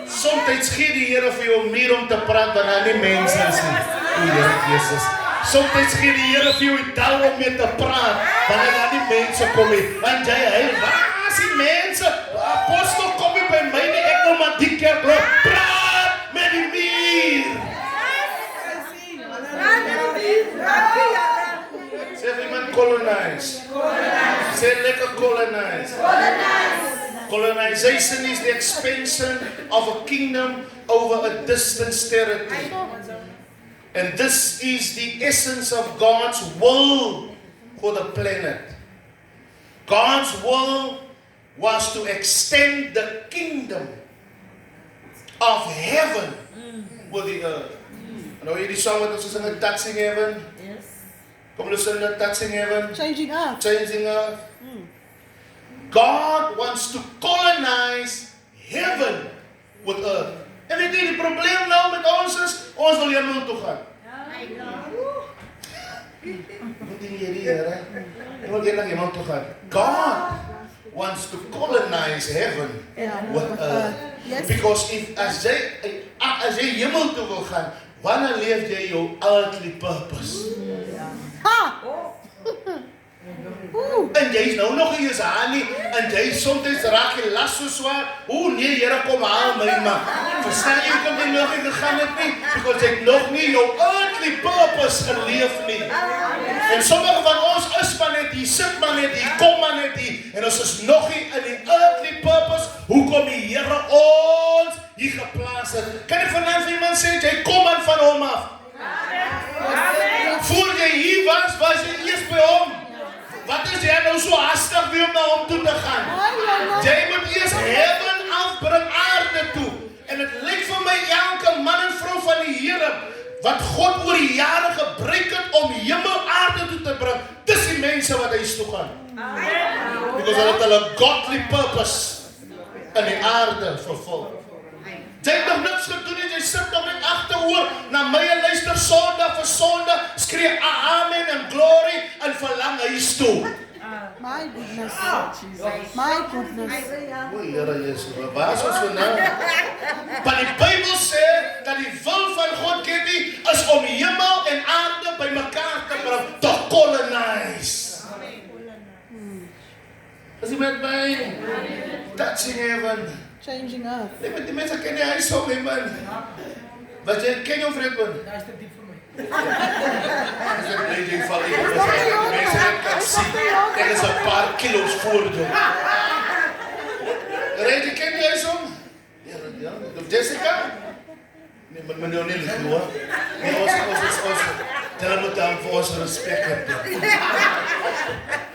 Somtyds gee die Here vir jou muur om te praat, wanneer nie mense is nie. O Here Jesus. Somtyds gee die Here vir jou die dal om mee te praat, wanneer daar nie mense kom nie. Want hy, waar is die mense? Apostel, kom jy by my nie, ek wil maar die kerk loop. Praat met die muur. Sê vir iemand colonize. Sê lekker colonize. Colonization is the expansion of a kingdom over a distant territory. And this is the essence of God's will for the planet. God's will was to extend the kingdom of heaven with the earth. Nou hierdie song wat ons sing, Touching Heaven. Yes. Kom listen to Touching Heaven. Changing up. Changing earth. God wants to colonize heaven with earth. En weet jy, die probleem nou met ons is, ons wil hemel toe gaan. Wat dink jy die Here? Ek wil eendag hemel toe gaan. God wants to colonize heaven with earth. Yes. Because as jy hemel toe wil gaan, wanneer leef jy jou earthly purpose? Ha! En jy is nou nog nie eens aan nie, en jy soms raak jy las so swaar, nee Here kom haal my man. Verstaan jy hoekom jy nog nie gegaan het nie? Because jy het nog nie jou earthly purpose geleef nie. En sommige van ons is maar net hier, sit maar net hier, kom maar net hier, en ons is nog nie in die earthly purpose, hoekom die Here ons hier geplaas het. Kan ek vanaand vir iemand sê, jy kom aan van hom af. Voor jy hier was jy eers by hom. Wat is jy nou so hastig weer om na hom toe te gaan? Jy moet eers heaven afbring aarde toe. En het lyk vir my elke man en vrou van die Here, wat God oor die jare gebruik het om hemel aarde toe te bring, dis die mense wat huis toe gaan. Because hulle het hulle godly purpose in die aarde vervul. Jy het nog niks gedoen nie, jy sit nog net agteroor, na my en luister Sondag vir Sondag, skree amen en glory en verlang huis toe. My goodness. My goodness. O Here Jesus, waar is ons nou? Want die Bybel sê dat die wil van God is om hemel en aarde by mekaar te bring, te colonize. Dis nie met my? Touching heaven. Changing earth. Nee, maar die mensen kennen hij zo, nee man. Wat je, ken je vriend man? Dat is te diep voor mij. Dat is een beetje van ik. Dat mensen het kan zien. Er is een paar kilo's voor de. Reden, ken jij zo? Ja. Of Jessica? Nee, maar meneer niet liggen hoor. Nee, ons. Tell me dan voor ons respect hebben.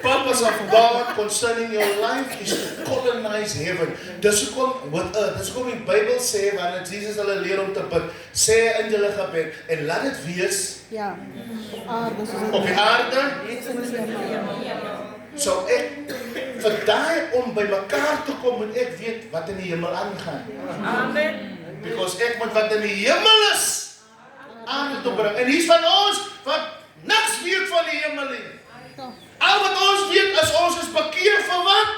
Purpose of God concerning your life is to colonize heaven. Dus kom die Bijbel sê, wanneer Jesus hulle leer om te bid, sê in julle gebed, en laat het wees Ja. Aarde soos op die aarde. dit. So ek, vir daai om by mekaar te kom, moet ek weet wat in die hemel aangaan. Amen. Because ek moet wat in die hemel is, aan te bring. En hier's van ons, wat niks weet van die hemel nie. Al wat ons weet is ons is bekeer vir wat?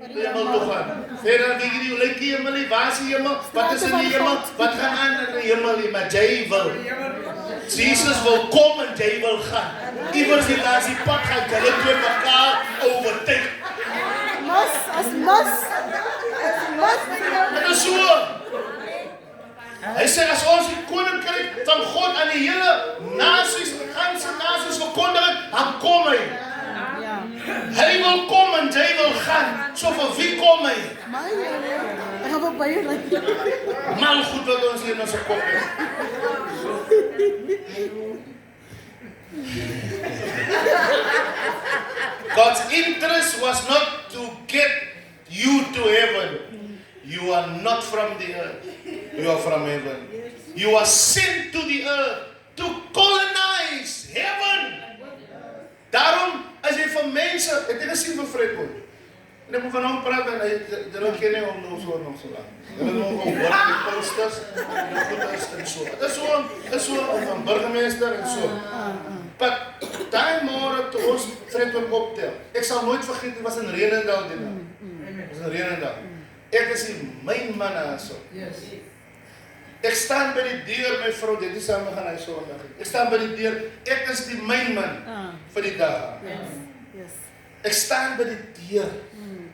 Die hemel toe gaan. Verder weet jy nie hoe lyk die hemel nie, waar is die hemel, wat is in die hemel, wat gaan aan in die hemel nie, maar jy wil. Jesus wil kom en jy wil gaan. Iewers die laaste pad gaan, jy twee mekaar overtuig. Mas. Dit is so. Hy sê as ons die koninkryk van God aan die hele nasies, ganse nasies verkondig, dan kom hy. Ja. Hy wil kom en jy wil gaan. So vir wie kom hy? My ek gaan op baie ry. Mal goed wat ons hier in ons kop het. God's interest was not to get you to heaven. You are not from the earth. You are from heaven. You are sent to the earth to colonize heaven. Daarom, as jy vir mense, het jy gesien vir Fredwood? En ek moet van hom praat en hy ken nie hom nog so lang. Hulle nog hoor die posters, die goeders en so. Dit is so van burgemeester en so. But daai môre toe ons Fredwood optel, ek sal nooit vergeet, dit was in Renendal die dag. Dit was in Renendal. Ek is die myn man daar so. Ek staan by die deur, my vrou, dit is saam gaan hy so vandag. Ek staan by die deur, ek is die myn man vir die dag. Yes. Ek staan by die deur.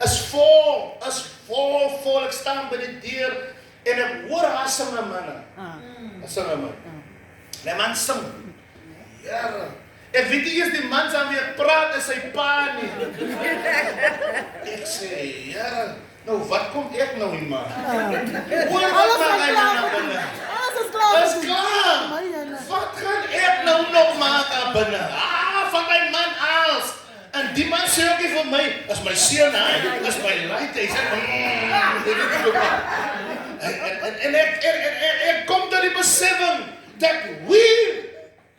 Is vol, ek staan by die deur en ek hoor haar singe manne. Singe man. Die man sing. Ja. Ek weet nie eers die man aan wie ek praat is sy pa nie. Ek sê, ja. Nou, wat kom ek nou nie maar? Hoor wat maak hy nou na binne? Alles is klaar. Is klaar. Wat gaan ek nou nog maak daar binne? Van my man als. En die man sê ook nie vir my, is my seun, is my light. Hy sê, en ek kom tot die besefing, that we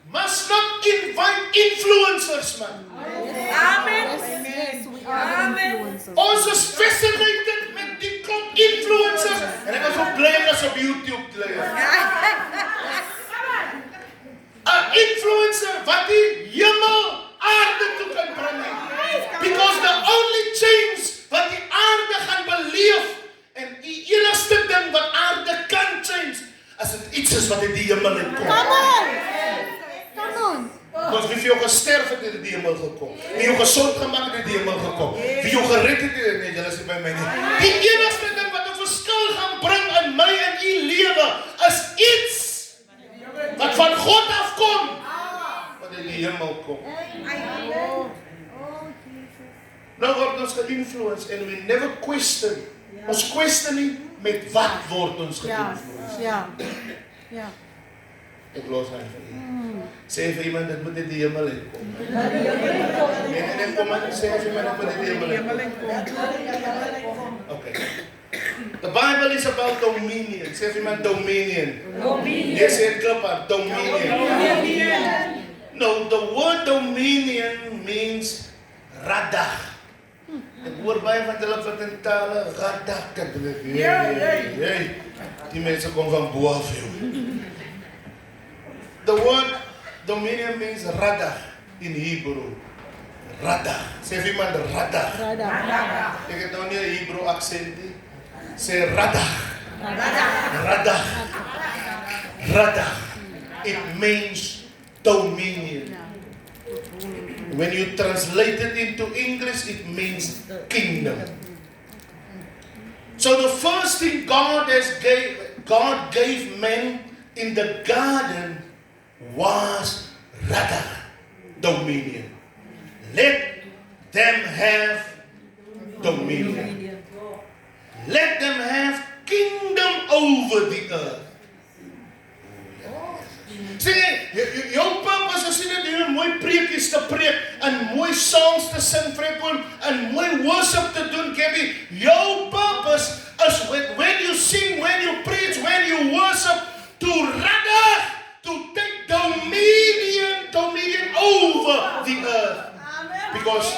must not invite influencers, man. Amen. Yes, we are influencers. Ons is fascinated met die klomp influencers. En ek was so bly ek is op YouTube te leer. 'n Influencer wat die hemel aarde toe kan bring. Because the only change wat die aarde gaan beleef en die enigste ding wat aarde kan change, as dit iets is wat uit die hemel kom. Come on. Want wie vir jou gesterf het, het in die hemel gekom. Wie jou gezond gemaakt het, in die hemel gekom. Wie jou gered het, nee, julle is nie by my nie. Die enigste ding wat 'n verskil gaan bring in my en u lewe, is iets wat van God afkom, wat in die hemel kom. Nou word ons geïnfluence en we never question. Ons question nie met wat word ons geïnfluence. Ja. Ek los hy vir u. Sê vir iemand, dit moet in die hemel kom. Nee, kom maar, sê vir iemand, dit moet in die hemel kom. Okay. The Bible is about dominion. Sê vir iemand, dominion. Yes, het klop aan, dominion. No, the word dominion means radag. Ek hoor baie van hulle wat in tale radag kan doen. Hey, die mense kom van bo af. The word dominion means radag in Hebrew. Radag. Sê vir iemand radag. Ek het nou nie 'n Hebrew accent nie. Sê radag. Radag. It means dominion. when you translate it into English, it means kingdom. So the first thing God gave men in the garden was rada, dominion. Let them have dominion. Let them have kingdom over the earth. Sê, jou purpose is nie net mooi preekies te preek en mooi songs te sing, Fredwoon, en mooi worship te doen, Gabby. Your purpose is when you sing, when you preach, when you worship, to rather, to take dominion over the earth. Because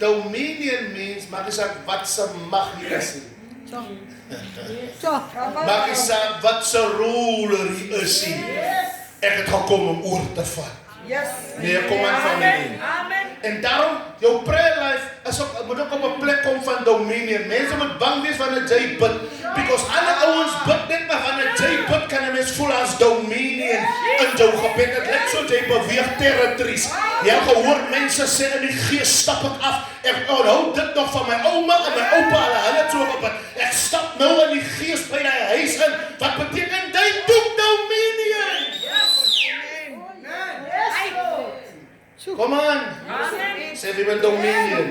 dominion means, maak is ek wat se mag jy is. Maak is ek wat se ruler jy is. Ek het gekom om oor te vat. Nee, kom aan van die. En daarom, jou prayer life moet ook op 'n plek kom van dominion. Mense moet bang wees wanneer jy bid. Because alle ouens bid net maar wanneer jy bid kan 'n mens voel as dominion in jou gebed. Dit lyk so jy beweeg territories. Jy het gehoor mense sê in die gees stap ek af. Ek onthou dit nog van my ouma en my oupa. Hulle het so gebid. Ek stap nou in die gees by die huis in. Wat beteken dit? Dominion. Come on. Say weer dominion.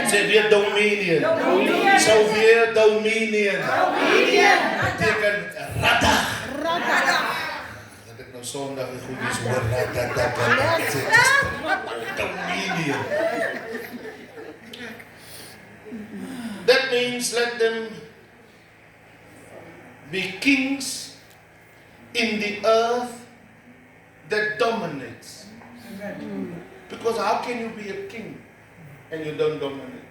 Say weer dominion. Say weer dominion. Beteken rada. Dat ek nou Sondag die goedies hoor rada. Dominion. That means let them be kings in the earth that dominates. Because how can you be a king and you don't dominate?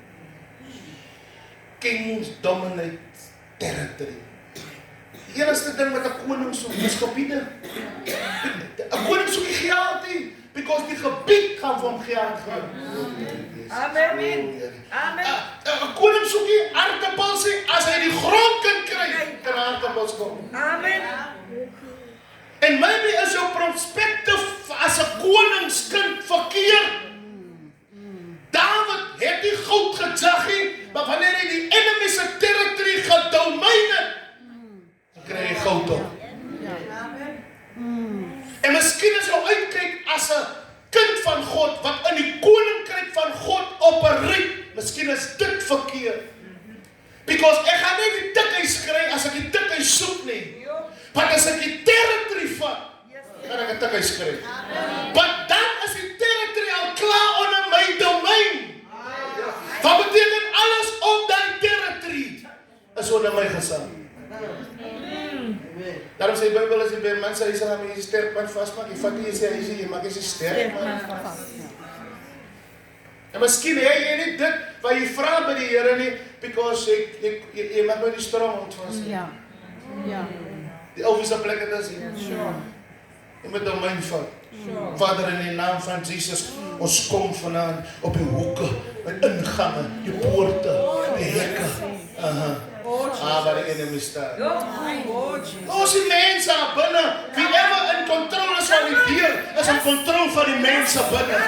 Kings dominate territory. Die enigste ding wat 'n koning soek is gebiede. 'n Koning soek nie geld nie, because die gebied gaan vir hom geld gee. Amen. 'n Koning soek nie aardappels nie, as hy die grond kan kry, kan aardappels kom. Amen. En maybe is jou perspective as 'n koningskind verkeerd. David het nie goud gejag nie, maar wanneer hy die enemy se territory gedomein het, kry hy goud op. En miskien as jy uitkyk as 'n kind van God wat in die koninkryk van God opereer, miskien is dit verkeerd. Because ek gaan nie die tikhuis kry as ek die tikhuis soek nie. Maar as ek die territory vat, kan ek 'n tikhuis kry. Maar dan is die territory al klaar onder my domein. Wat beteken alles op die territory is onder my gesag. Daarom sê die Bybel as jy by mense hy sê jy sterk man vasmaak, jy vat nie sê jy maak jy sterk man vas. En miskien jy nie dit wat jy vra by die Here nie, because jy maak my die stronghold vas. Ja. Die obvious plek het is hier. Jy moet domein vat. Vader, in die naam van Jesus, ons kom vanaand op die hoeke, met ingange, die poorte, die hekke. Waar die enemy staan. Ons die mense daar binne, whoever in control is van die deur, is in control van die mense binne.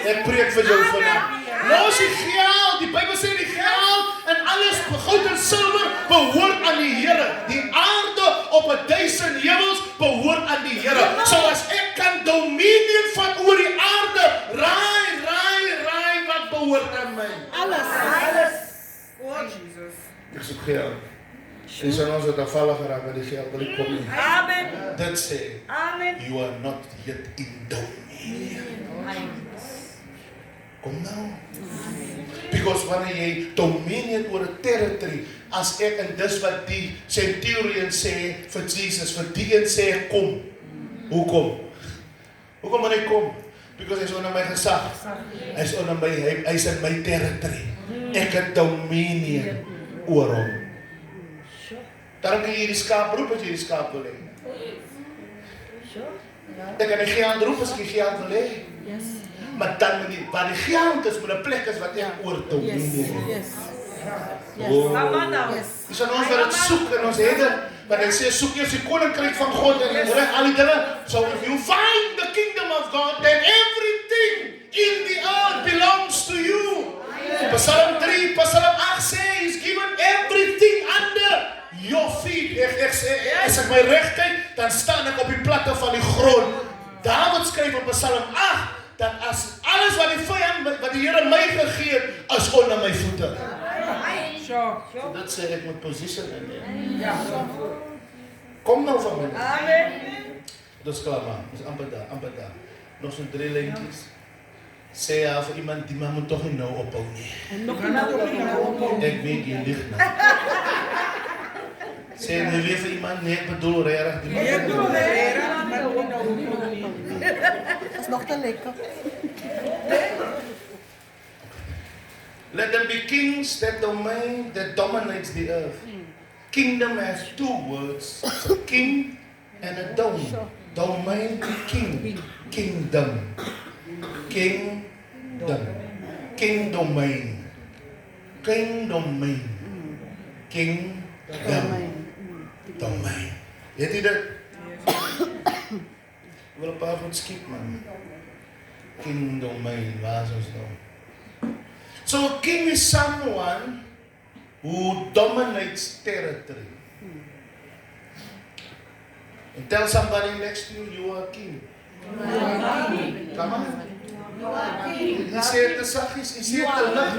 Ek preek vir jou vanaand. Los die geld, die Bybel sê die geld en alles, goud en silwer, behoort aan die Here. Die aarde op 1000 hemels behoort aan die Here. So as ek kan dominion van oor die aarde, raai, wat behoort aan my? Alles. Oh, Jesus. Ek soek geld. En so ons het afvallig geraak met die geld, wil ek kom nie. Amen. Dit sê, Amen. you are not yet in dominion. Kom nou. Because wanneer jy dominion oor 'n territory, as ek en dis wat die centurion sê vir Jesus, vir die een sê ek kom. Hoekom? Hoekom moet hy kom? Because hy's onder my gesag. Hy's onder my, hy's in my territory. Ek het dominion oor hom. Daarom kan jy die skaap roep as jy die skaap wil hê. Ek kan die geld roep as ek die geld wil hê. Maar dan moet die, waar die geld is, moet 'n plek is wat ek oor dominion het. Dis aan ons wat het soek en ons het dit. Maar hy sê, soek eers die koninkryk van God en reg al die dinge. So if you find the kingdom of God, then everything my reg kyk, dan staan ek op die platte van die grond. Dawid skryf op Psalm 8, dat as alles wat die vyand, wat die Here my gegee het, is onder my voete. Sure. So dit sê ek moet position inneem. Ja. Kom nou van my. Amen. Dit is klaar man, dit is amper daar. Nog zo'n 3 lijntjes. Sê ja vir iemand die man moet toch nie nou ophou nie. Ek weet jy lig nou. Sê nou weer vir iemand, nee ek bedoel regtig die man. Dat is nog te lekker. Let them be kings that dominates the earth. Kingdom has 2 words, a king and a dome. Domain, king, kingdom. Kingdom. King domain. King domain. Kingdom. Domain. Weet jy dit? Ik wil een paar goed skip man. King domain, waar is ons nou? So a king is someone who dominates territory. And tell somebody next to you, you are a king. Come on. Jy sê het te saggies, jy sê het te lig.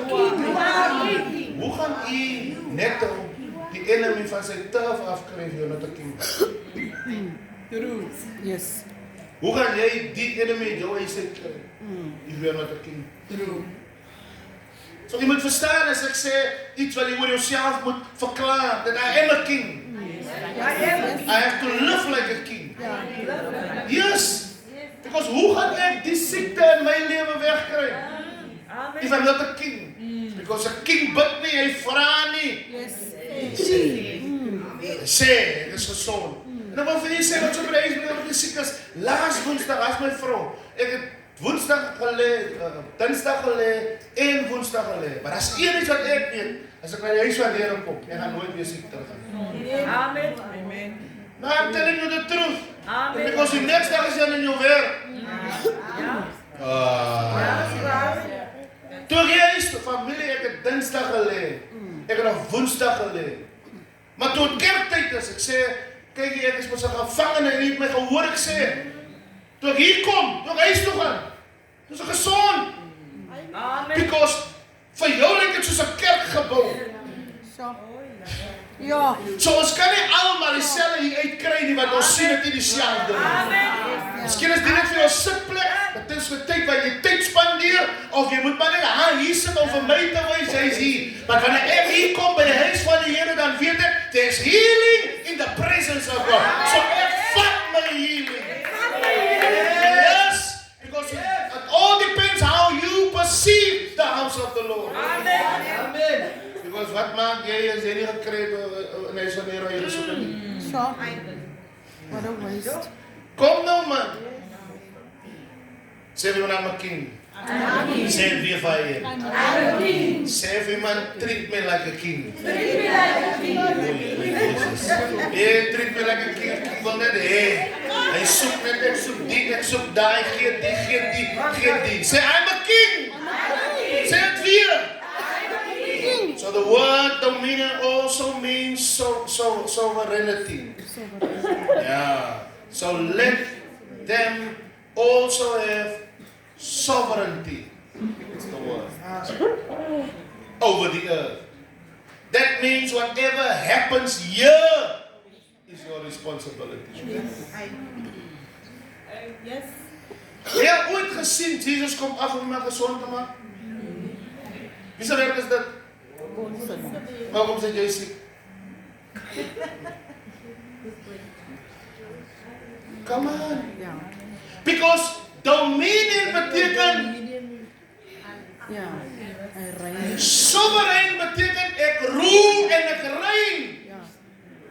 Hoe gaan jy net die enemy van sy turf afkry if you're not a king? Yes. Hoe gaan jy die enemy jou sê kry if you're not a king? So jy moet verstaan as ek sê iets wat jy oor jouself moet verklaar, that I am a king. I have to live like a king. Yes. Because hoe gaan ek die siekte in my lewe wegkry? If I'm not a king. Because a king bid nie, hy vra nie. Sê, ek is gezond. En dan wil vir jy sê wat so by die huis met die siek is. Laas woensdag as my vrou. Ek het woensdag gelê, dinsdag gelê en woensdag gelê. Maar as een iets wat ek weet, as ek by die huis van die Here kom, ek gaan nooit weer siek teruggaan. Amen. Amen. No, I'm telling you the truth. Amen. Because the next dag is jy in jou werk. Toe jy is, familie, ek het dinsdag gelê. Ek het nog woensdag gelê. Maar toe het kerktyd is, ek sê, kyk jy, ek is mos 'n gevangene en jy het my gehoor, ek sê. Toe ek hier kom, toe ek huis toe gaan, toe is ek gesond. Amen. Because vir jou lyk dit soos 'n kerkgebou. Zo. Ja. So ons kan nie almal dieselfde hier uitkry nie, want ons sien dit nie dieselfde nie. Miskien is dit net vir jou sitplek, dit is vir tyd waar jy tyd spandeer, of jy moet maar net hier sit om vir my te wys, hy's hier. Maar wanneer ek hier kom by die huis van die Here, dan weet ek, there's healing in the presence of God. So ek vat my healing. Yes, because it all depends how you perceive the house of the Lord. Amen. Because wat maak jy as jy nie gekry in huis van die Here jy soek nie? Zo. What a waste. Kom nou man. Sê vir my king. Sê weer vir hy. Sê vir man, treat me like a king. Hey, treat me like a king. Ek wil net hê. Hy soek net, ek soek die, ek soek daai, gee die. Sê I'm a king. Sê dit weer. So the word dominion also means sovereignty. Yeah. So let them also have sovereignty. It's the word. Over the earth. That means whatever happens here is your responsibility. Yes. Jy het ooit gesien Jesus kom af om my gesond te maak? Wie se werk is dit? Waarom sê jy siek? Come on. Ja. Because dominion beteken Ja. Hij rijdt. sovereign beteken ek roer en ek rein. Ja.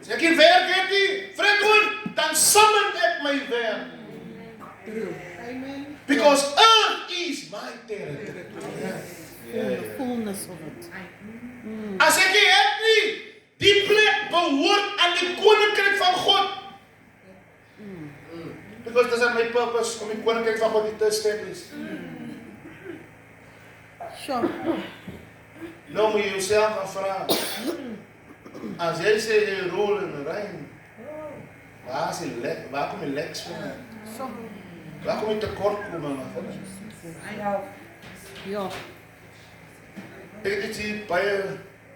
As ek nie werk het nie, vriend, dan summon ek my werk. Because earth is my territory. The fullness of it. As ek nie het nie, die plek behoort aan die koninkryk van God. Because dis my purpose om die koninkryk van God te establish. Zo. Nou moet jy jouself gaan vra. As jy sê jy rol en rein, Waar kom je leks van? Sure. Waar kom je tekort komen? Ja. Ik heb iets hier baie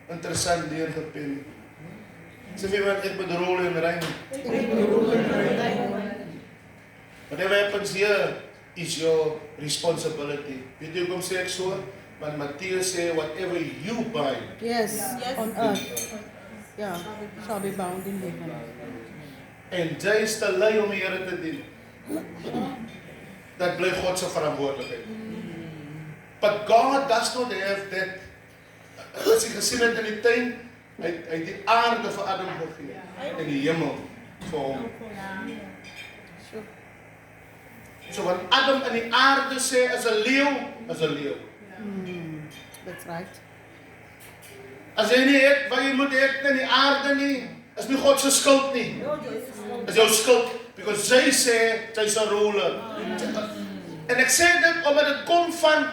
interessant neergepen. Sê vir wat ek bedoel in Rijn. Whatever happens here is your responsibility. Weet jy hoekom sê ek so? Want Mattheus sê, whatever you bind, Yes. On earth. Yeah. Shall be bound in heaven. en jy is te lui om die Here te dien. Dat bly God se verantwoordelikheid. But God does not have that. As jy gesien het in die tuin, hy het die aarde vir Adam gegee en die hemel vir hom. Sure. So wat Adam in die aarde sê is 'n leeu, is 'n leeu. That's right. As jy nie het wat jy moet hê in die aarde nie, is nie God se skuld nie. Is jou skuld, because jy sê jy's 'n ruler. En ek sê dit omdat dit kom van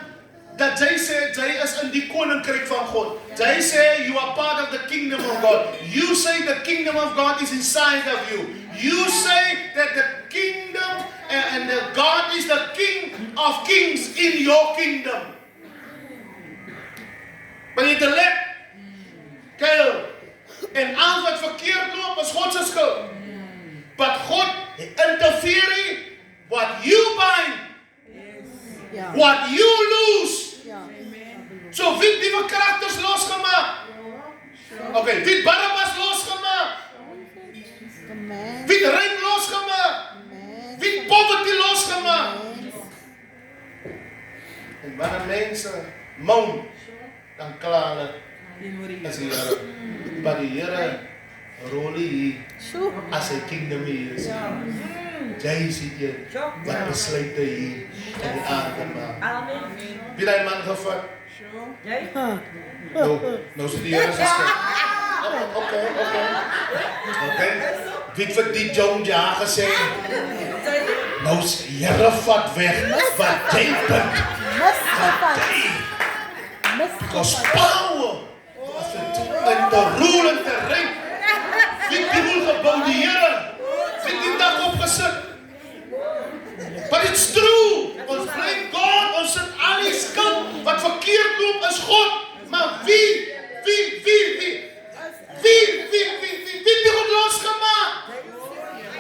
dat jy sê jy is in die koninkryk van God. Jy sê you are part of the kingdom of God. You say the kingdom of God is inside of you. You say that the kingdom and that God is the king of kings in your kingdom. Maar jy te let, Kyle, en alles wat verkeerd loop is God se skuld. But God interfere what you bind, Yeah. what you lose. Yeah. So wie het die karakters losgemaak? Okay, wie het Barabbas losgemaak? The man. Wie het ryk losgemaak? Man. Wie het poverty losgemaak? Man. En wanneer mense moan, dan kla hulle as die Here. Maar die Here rol hier Sure. as sy kingdom hier is. Jy is hier, wat besluit hy hier in die aarde maak. Wie daai man gevat? Huh. Nou sit die Here se skuld. Okay. Wie het vir die John ja gesê? Nou sê Here vat weg wat jy bind. Because power and the rule and the reign. Wie die rule gebou die Here? Wie die dak opgesit? But it's true. Ons blame God, ons sit al die skuld wat verkeerd loop is God. Maar wie die goed losgemaak?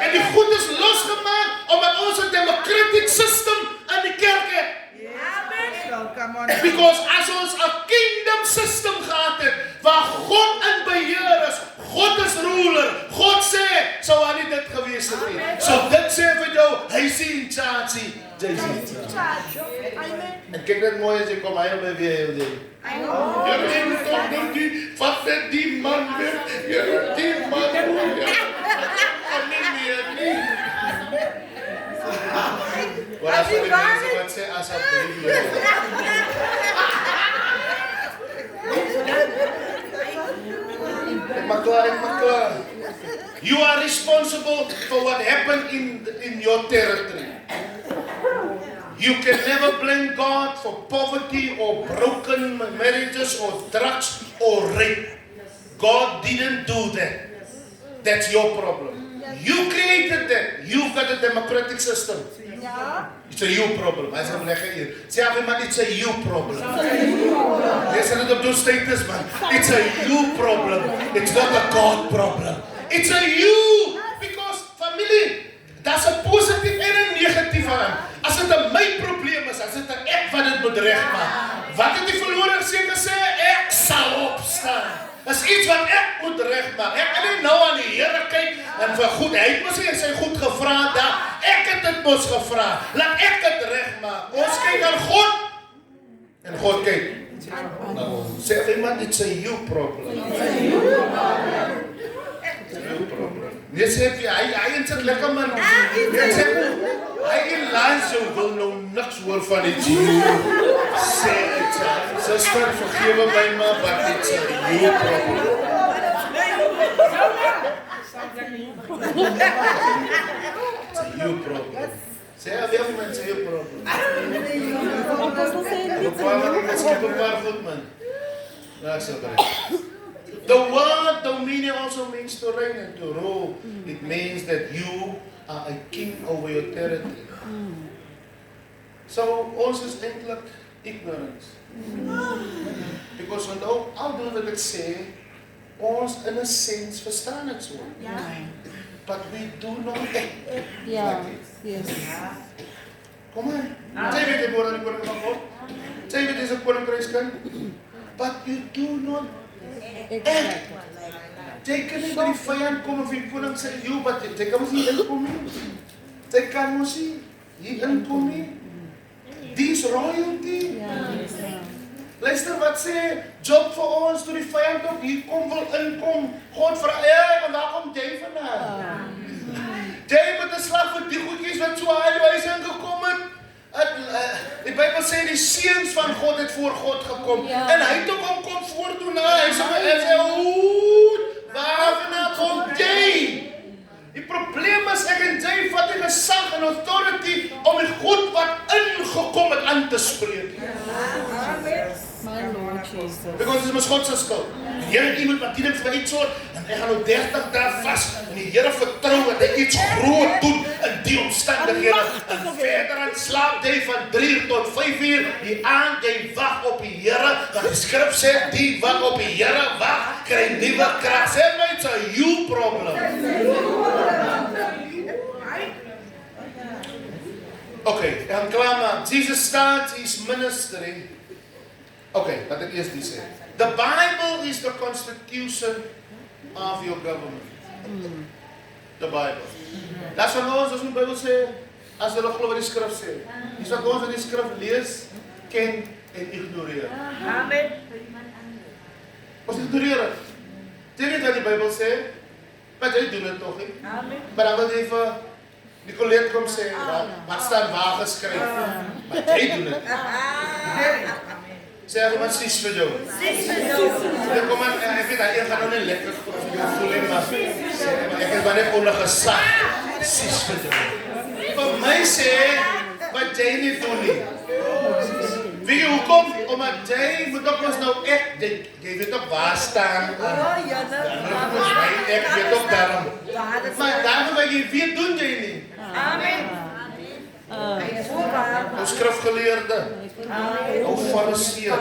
En die goed is losgemaak omdat ons 'n democratic system in die kerk het. Because as ons 'n kingdom system gehad het, waar God in beheer is, God is ruler, God sê, sou hy nie dit gewees het nie. So dit sê vir jou, hy sê in charge, jy is in charge. En kyk net mooi as jy kom, hy by wie hy wil. Jy weet toch dat die, wat het die man weer, jy weet die man, kan nie meer nie. Wat as die mense wat sê, asseblief, ek maak klaar. You are responsible for what happened in your territory. You can never blame God for poverty or broken marriages or drugs or rape. God didn't do that. That's your problem. You created that. You've got a democratic system. It's a you problem. Hy sê hom leg hier. Sê af man, it's a you problem. Jy sê dit op jou status man. It's a you problem. It's not a God problem. It's a you. Because familie, daar's 'n positief en 'n negatief aan. As dit 'n my probleem is, as dit 'n ek wat dit moet regmaak. Wat het die verlorer seker sê? Ek sal opstaan. Dis iets wat ek moet regmaak. Ek kan nie nou aan die Here kyk en vir goed, hy het mos nie sy goed gevra daar. Ek het dit mos gevra. Laat ek dit regmaak. Ons kyk aan God en God kyk. Nou, sê vir iemand, it's a you problem. Nee, sê vir hy en sit lekker man. Nee, sê hy in lines wil nou niks hoor van die you. Sê dit. Sister, vergewe my maar, but it's a you problem. It's a you problem. Sê weer vir my, it's a you problem. Ek skip 'n paar goed man. Nou, so baie. The word dominion also means to reign and to rule. It means that you are a king over your territory. So, ons is eintlik ignorance. Because onthou, al doen wat ek sê, ons in 'n sens verstaan dit so. But we do not act Yeah. like it. Yes. Kom aan. Jy weet jy word aan die koning van God. Jy weet jy's 'n koninkrykskind. But you do not Exactly. jy kan nie by die vyand kom of die koning sê, "Jy, but jy kan mos nie inkom nie." Jy kan mos nie hier inkom nie. Dis royalty. Yeah. Luister wat sê Job vir ons toe die vyand op hier kom wil inkom. God vra, "En waar kom jy vandaan?" Jy moet 'n slag vir die goedjies wat so aan die huis ingekom het. Die Bybel sê die seuns van God het voor God gekom. Ja. En hy het ook kom voordoen. Hy sê, "Oeh, waarna kom jy?" Die probleem is ek en jy vat die gesag en authority om die God wat ingekom het aan te spreek. My Lord Jesus. Because dit is God se skuld. Die Here het iemand wat dit vir iets soort en hy gaan nou 30 dae vas en die Here vertrou dat hy iets groot doen in die omstandighede. En verder aan slaap jy van 3 uur tot 5 uur. Die aand jy wag op die Here. Want die skrif sê die wat op die Here wag, kry nuwe krag. Sê my it's a you problem. Okay, dan klaar maar. Jesus starts his ministry. Okay, laat ek eers dit sê. The Bible is the constitution of your government. The Bible. That's wat ons as die Bybel sê, as hulle glo wat die skrif sê. Dis wat ons in die skrif lees, ken en ignoreer. Amen. Ons ignoreer dit. Jy weet wat die Bybel sê, maar jy doen dit tog nie. Amen. Maar dan wil jy vir Nicolet kom sê, wat staan waar geskryf? Maar jy doen dit. Sê hy wat sies vir jou. Ja, kom aan, ek weet hy gaan nou net lekker vir jou voel en maar ek is maar net onder gesag. Sies vir jou. Vir my sê wat jy nie doen nie. Wie jy hoekom? Omdat jy moet ook ons nou ek, jy weet ook waar staan. Ek weet ook daarom. Maar daarom wat jy weet doen jy nie. Amen. Ou skrifgeleerde. Ou fariseer.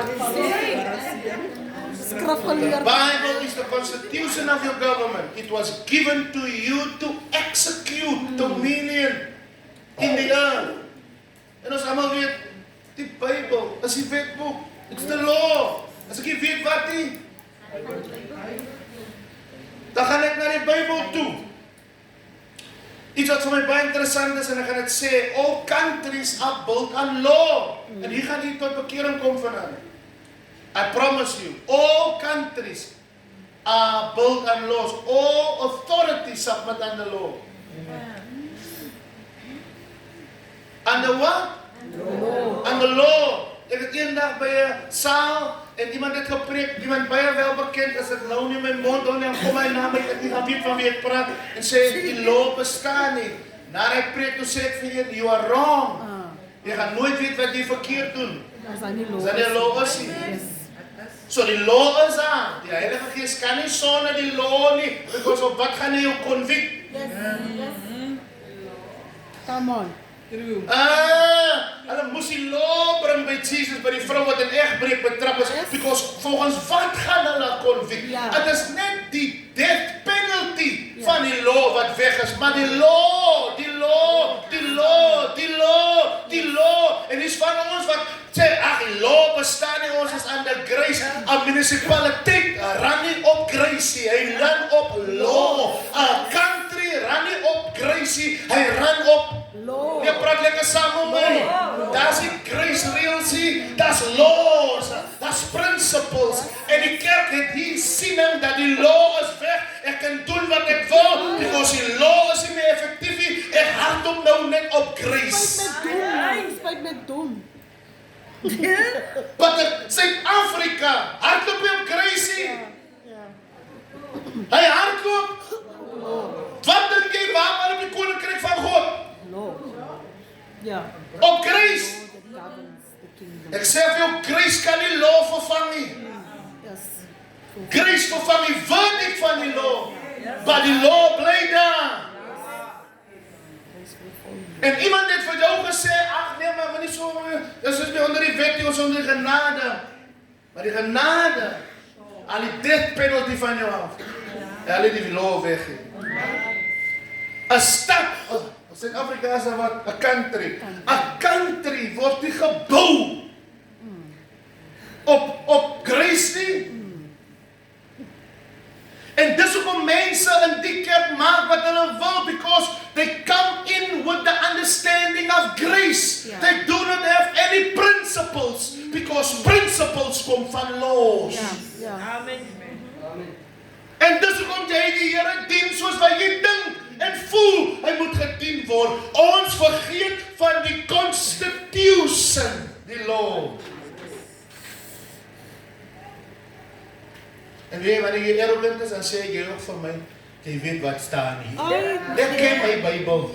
Skrifgeleerde. Bible is the constitution of your government. It was given to you to execute dominion in the earth. En ons almal weet, die Bybel is die wetboek. It's the law. As ek nie weet wat nie, dan gaan ek na die Bybel toe. Iets wat vir my baie interessant is, en ek gaan dit sê, all countries are built on law. En hier gaan jy tot bekering kom vandaan. I promise you, all countries are built on laws. All authorities submit on the law. Under what? Under law. Ek het eendag by 'n saal en iemand het gepreek, iemand baie wel bekend is, ek nou nie my mond hou nie, en kom my naam, ek het nie gaan weet van wie ek praat, en sê, die law bestaan nie. Na hy preek, toe sê ek vir een, you are wrong. Jy gaan nooit weet wat jy verkeerd doen. As hy nie Is dat die law is nie? So die law is aan. Die Heilige Gees kan nie sonder die law nie, because op wat gaan hy jou convict? Come on. True. Hulle moes die law bring by Jesus, by die vrou wat in egbreek betrap is, because volgens wat gaan hulle convict? Ja. Het is net die death penalty van die law wat weg is, maar die law, en die is van ons wat sê, ag, die law bestaan nie, ons is under grace, 'n munisipaliteit ran nie op grace, hy ran op law, 'n country ran nie op grace, hy ran op Law. jy praat lekker saam met my. Daar's nie grace reels nie, daar's laws, daar's principles. En die kerk het hier siening dat die law is weg. Ek kan doen wat ek wil, because die law is nie meer effektief nie. Ek hardop nou net op grace. Spyt met dom. But in Suid-Afrika hardloop nie op grace nie. Hy hardloop. Wat dink jy waar op die koninkryk van God? Law. Ja. Op grace. That governs the kingdom. Ek sê vir jou, grace kan nie law vervang nie. Yes. Grace vervang die verdict van die law. Maar die law bly daar. En iemand het vir jou gesê, ag nee, maar nie so, dis is nie onder die wet nie, ons is onder die genade. Maar die genade, al die death penalty van jou af. Al die law weg. 'n stad, Suid-Afrika is wat 'n country. 'n country word nie gebou op grace nie. En dis hoekom mense in die kerk maak wat hulle wil, because they come in with the understanding of grace. Yeah. They do not have any principles, because principles kom van laws. Ja, ja. Amen. En dis hoekom jy die Here dien soos wat jy dink en voel hy moet gedien word. Ons vergeet van die constitution, die law. En weet jy, wanneer jy arrogant is, dan sê jy ook vir my, jy weet wat staan hier. Ek ken my Bybel.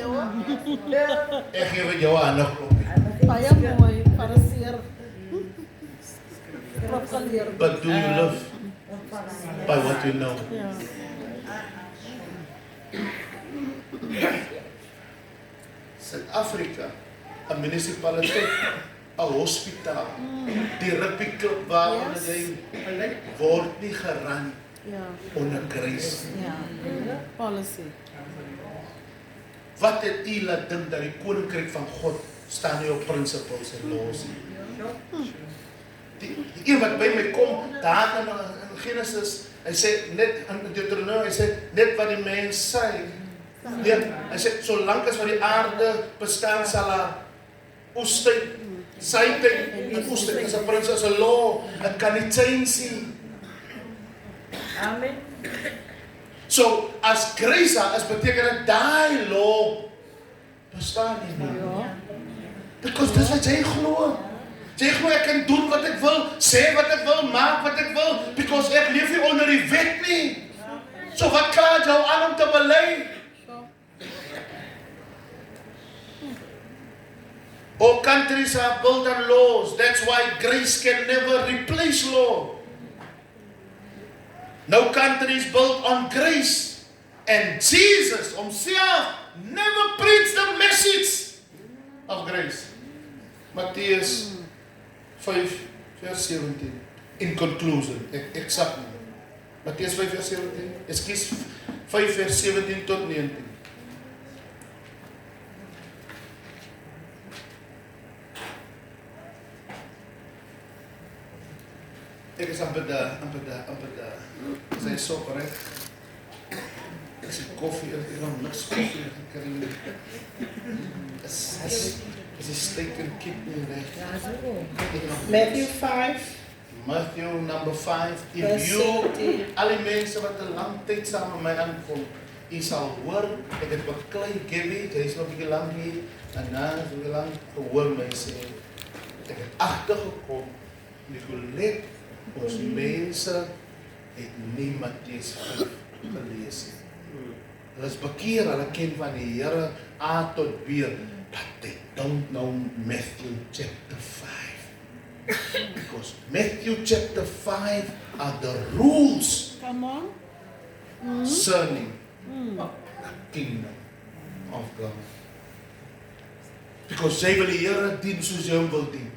Ek gee vir jou 'n ander kopie. Baie mooi, Fariseer. Propagaleer. But do you live by what you know? Ja. Suid-Afrika, 'n munisipaliteit, 'n hospitaal, die rugbyklub waaronder jy word nie geran Ja. onder grace. Ja. Policy. Wat het u laat dink dat die koninkryk van God staan nie op principles en laws nie? Die een wat by my kom, daar in Genesis, hy sê net in Deuteronomium, hy sê net wat die mens sê. Ja, hy sê solank as wat die aarde bestaan sal haar oestyd, sytyd en oestyd is 'n prins as 'n law, dit kan nie change nie. Amen. So as grace is beteken dit daai law bestaan nie meer. Ja. Because dis wat jy glo. Jy glo ek kan doen wat ek wil, sê wat ek wil, maak wat ek wil, because ek leef nie onder die wet nie. So wat kan jou aan om te bely? All countries are built on laws. That's why grace can never replace law. No country is built on grace. And Jesus himself never preached the message of grace. Matthäus 5 vers 17. In conclusion, exactly. Matthäus 5 vers 17. Excuse 5 vers 17 tot 19. Ek is amper daar. Is hy so reg? Ek sê koffie, ek het niks koffie gekry nie. Is die steak en kidney reg? Matthew 5, Matthew number 5. If verse you, 17. al die mense wat 'n lang tyd saam met my aankom, u sal hoor, ek het beklei Gabby, hy is nog 'n bietjie lank hier, en na so lank gehoor my sê, ek het agtergekom, Nicolet, ons mense het nie Mattheus 5 gelees nie. Hulle is bekeer, hulle ken van die Here A tot B, but they don't know Matthew chapter 5. Because Matthew chapter 5 are the rules Come on. concerning the kingdom of God. Because jy wil die Here dien soos jy hom wil dien.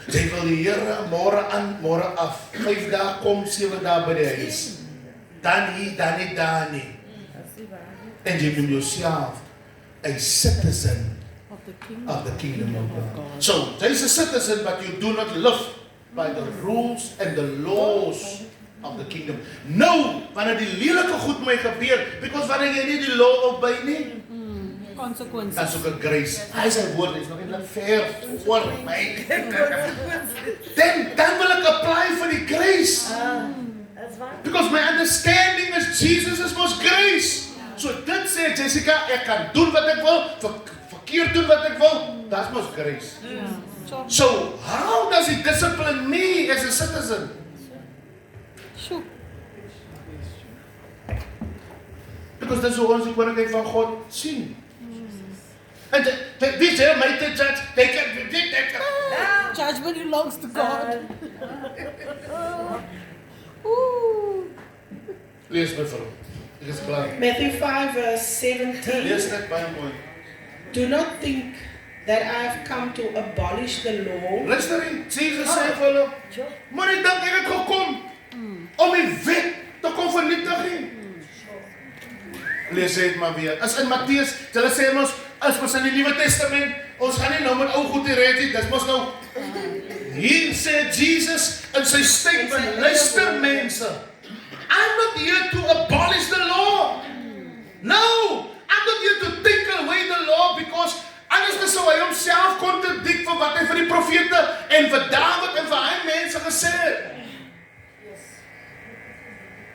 Jy wil die Here môre aan, môre af. 5 dae kom, 7 dae by die huis. Dan hier, dan nie, dan nie. En jy noem jouself a citizen Of the kingdom. of the kingdom of God. So, jy is a citizen, but you do not live by the rules and the laws of the kingdom. Nou, wanneer die lelike goed my gebeur, because wanneer jy nie die law opby nie, Consequences. dan soek ek grace. Hy sy woord is nog net ver voor my. Dan wil ek apply vir die grace. Because my understanding is Jesus was grace. So dit sê Jessica, ek kan doen wat ek wil, verkeerd doen wat ek wil, that's mos grace. Ja. So how does he discipline me as a citizen? Sjoe. Because dis hoe ons die koninkryk van God sien. En weet jy, my te judge, they can, Judge judgment belongs to God. Ooh. Lees my vrou. Ek is klaar. Matthew 5 verse 17. Lees net baie mooi. Do not think that I have come to abolish the law. Luister hier, Jesus sê vir hulle, moenie dink ek het gekom om die wet te kom vernietig nie. Lees dit maar weer. As in Matteus, hulle sê ons, as ons in die Nuwe Testament, ons gaan nie nou met ou goed hier red nie, dis mos nou. Hier sê Jesus in sy statement, luister mense, I'm not here to abolish the law. No, I'm not here to take away the law because anders sou hy homself kontradik vir wat hy vir die profete en vir Dawid en vir hy mense gesê het.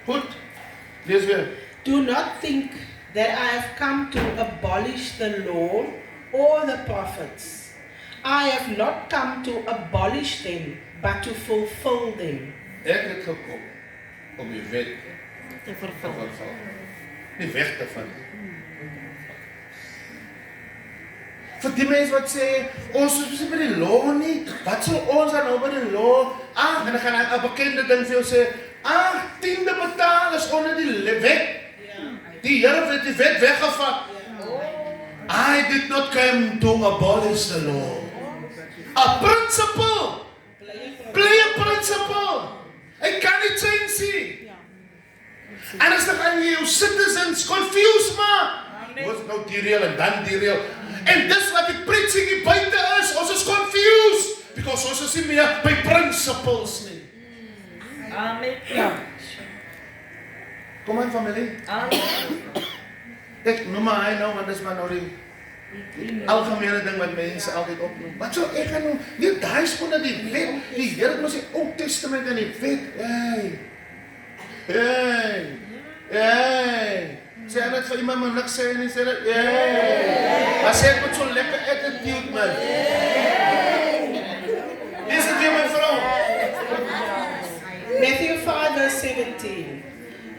Goed, lees weer. Do not think that I have come to abolish the law or the prophets. I have not come to abolish them, but to fulfill them. Ek het gekom om die wet Te te vervul. vervul. Nie weg te vind. Vir die mense wat sê, ons is nie by die law nie, wat sal ons dan nou by die law? En dan gaan ek 'n bekende ding vir jou sê, tiende betaal is onder die wet. Die Here het die wet weggevat. I did not come to abolish the law. A principle. Play a principle. Ek kan nie change nie. En as dan aan jou citizens confuse maak. Ons nou derail en dan derail. En dis wat die preaching hier buite is. Ons is confused. Because ons is nie meer by principles nie. Amen. Kom aan familie. Ek noem maar hy nou, want dis maar nou die algemene ding wat mense altyd opnoem. Wat sou ek gaan noem? Nie daai is onder die wet. Die Here het mos die Ou Testament in die wet. Hey. Sê net vir iemand maar niks sê nie, sê dit. Maar sê dit met so lekker attitude man. Dis dit weer my vrou. Matthew 5 verse 17.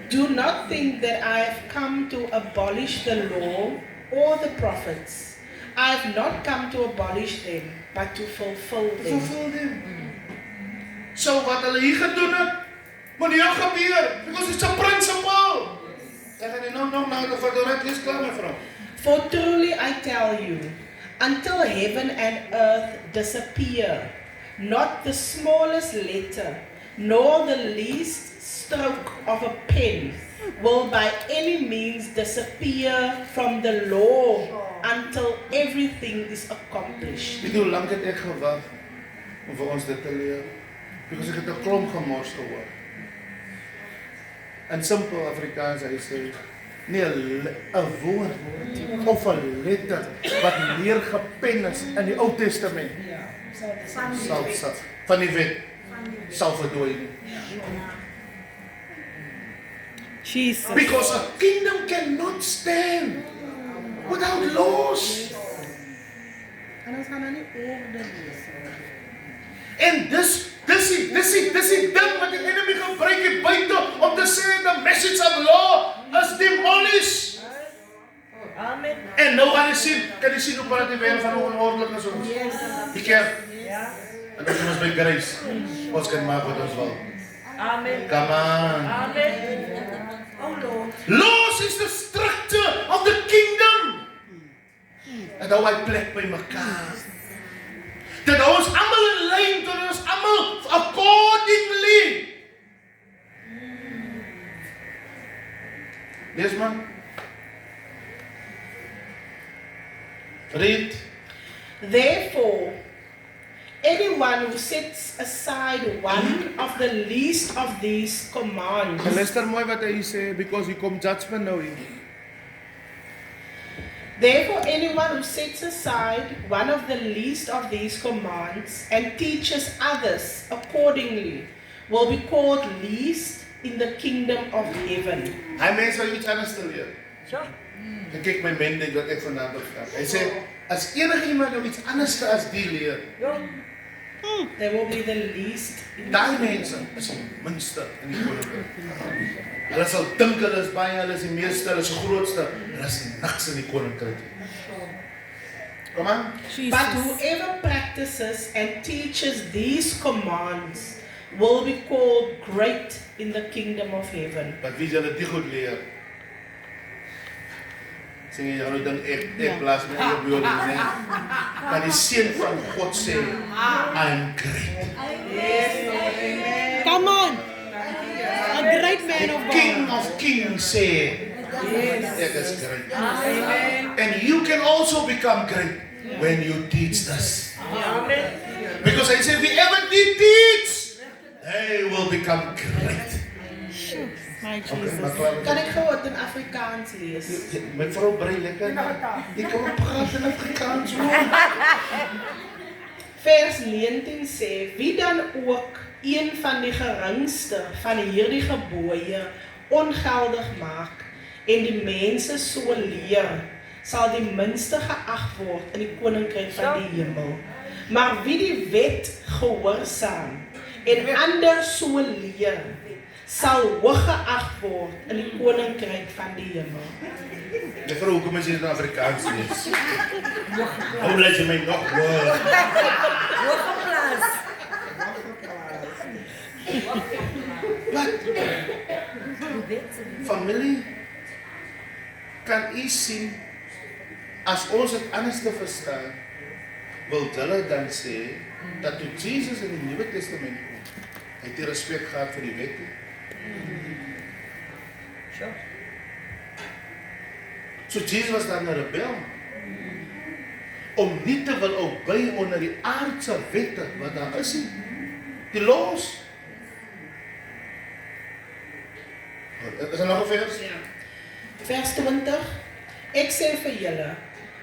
Do not think that I have come to abolish the law or the prophets. I have not come to abolish them, but to fulfill them. Fulfill them. So wat hulle hier gedoen het, moet nie gebeur, because it's a principle. Ek gaan nie nou te verdoret, lees klaar my vrou. For truly I tell you, until heaven and earth disappear, not the smallest letter, nor the least stroke of a pen will by any means disappear from the law until everything is accomplished. Weet jy hoe lank het ek gewag om vir ons dit te leer? Because ek het 'n klomp gemors gehoor. In simpel Afrikaans hy sê, nie 'n woord of 'n letter wat neergepen is in die Ou Testament sal van die wet sal verdooi nie. Jesus. Because a kingdom cannot stand without laws. En dis die ding wat die enemy gebruik het buite om te sê the message of law is demolished. Amen. En nou gaan jy sien, kan jy sien hoe praat die wêreld van hoe onordelijk is ons. Die kerk. En dit is ons by grace. Ons kan maak wat ons wil. Amen. Come on. Amen. Laws is the structure of the kingdom. En hou hy plek by mekaar. Dat ons almal in lyn, dat ons almal accordingly. Lees man. Read. Therefore, anyone who sets aside one of the least of these commands Luister mooi wat hy sê, because hier kom judgment nou hier. Therefore, anyone who sets aside one of the least of these commands and teaches others accordingly will be called least in the kingdom of heaven. Hy mens wat iets anders te leer. Sure. Ek kyk my mandate wat ek vandag vertel. Hy sê, as enige iemand nou iets anders as die leer, They will be the least. daai mense is die minste in die koninkryk. Hulle sal dink hulle is baie, hulle is die meeste, hulle is die grootste, hulle is niks in die koninkryk. Kom aan. But whoever practices and teaches these commands will be called great in the kingdom of heaven. Wat wie julle dit goed leer? Sing jy nou dan ek plaas met jou woorde sê. Maar die seun van God sê, I'm great. Come on. A great man of King God. of kings sê, ek is great. And you can also become great when you teach this. Amen. Because I say, whoever they teach, they will become great. My Okay, Jesus. maar klaar. Kan ek gou dit in Afrikaans lees? My vrou brei lekker. Ek kan ook praat in Afrikaans. Vers 19 sê, wie dan ook een van die geringste van hierdie gebooie ongeldig maak en die mense so leer, sal die minste geag word in die koninkryk van die hemel. Maar wie die wet gehoorsaam en ander so leer, sal hoog geag word in die koninkryk van die hemel. Ek vrou, hoekom is jy dit in Afrikaans lees? Hoe laat jy my nog hoor? Hooggeplaas. Wat? Familie, kan u sien, as ons het anders te verstaan, wil hulle dan sê, dat toe Jesus in die Nuwe Testament kom, hy het die respek gehad vir die wet nie. Sure. So Jesus was dan 'n rebel. Om nie te wil obey onder die aardse wette wat daar is nie. Die laws. Is er nog 'n vers? Vers 20. Ek sê vir julle,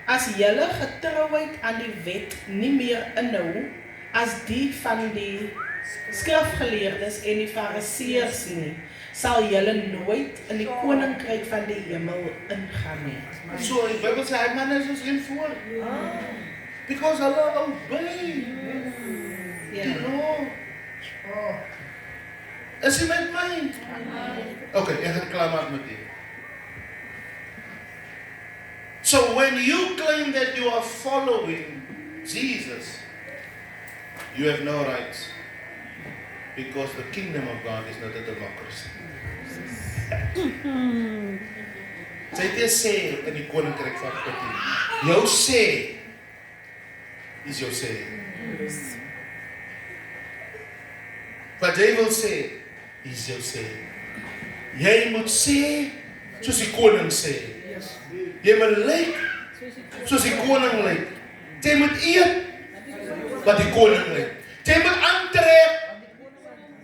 as julle getrouheid aan die wet nie meer inhou as die van die skrifgeleerdes en die fariseërs nie, sal julle nooit in die koninkryk van die hemel ingaan nie. So die Bybel sê hy man is ons een voor. Because hulle obey die law. Is jy met my? Okay, ek gaan klaar maak met dit. So when you claim that you are following Jesus, you have no rights. Because the kingdom of God is not a democracy. Sy het sê in die koninkryk van God nie. Jou sê is jou sê. Wat jy wil sê is jou sê. Jy moet sê soos die koning sê. Jy moet lyk soos die koning lyk. Jy moet eet wat die koning lyk. Jy moet aantrek.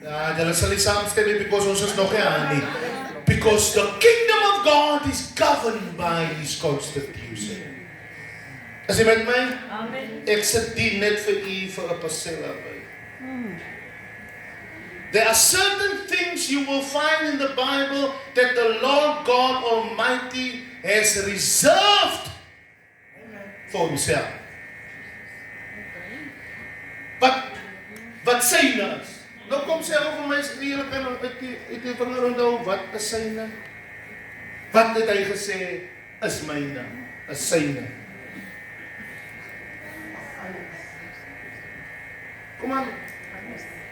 Ja, julle sal nie saamstem nie because ons is nog nie aan nie. Because the kingdom of God is governed by his constitution. Is jy met my? Amen. Ek sit die net vir u vir 'n persela by. There are certain things you will find in the Bible that the Lord God Almighty has reserved for himself. Wat syne is. Nou kom sê vir my, julle kan uit die vinger onthou, wat is syne? Wat het hy gesê is myne, is syne? Kom aan.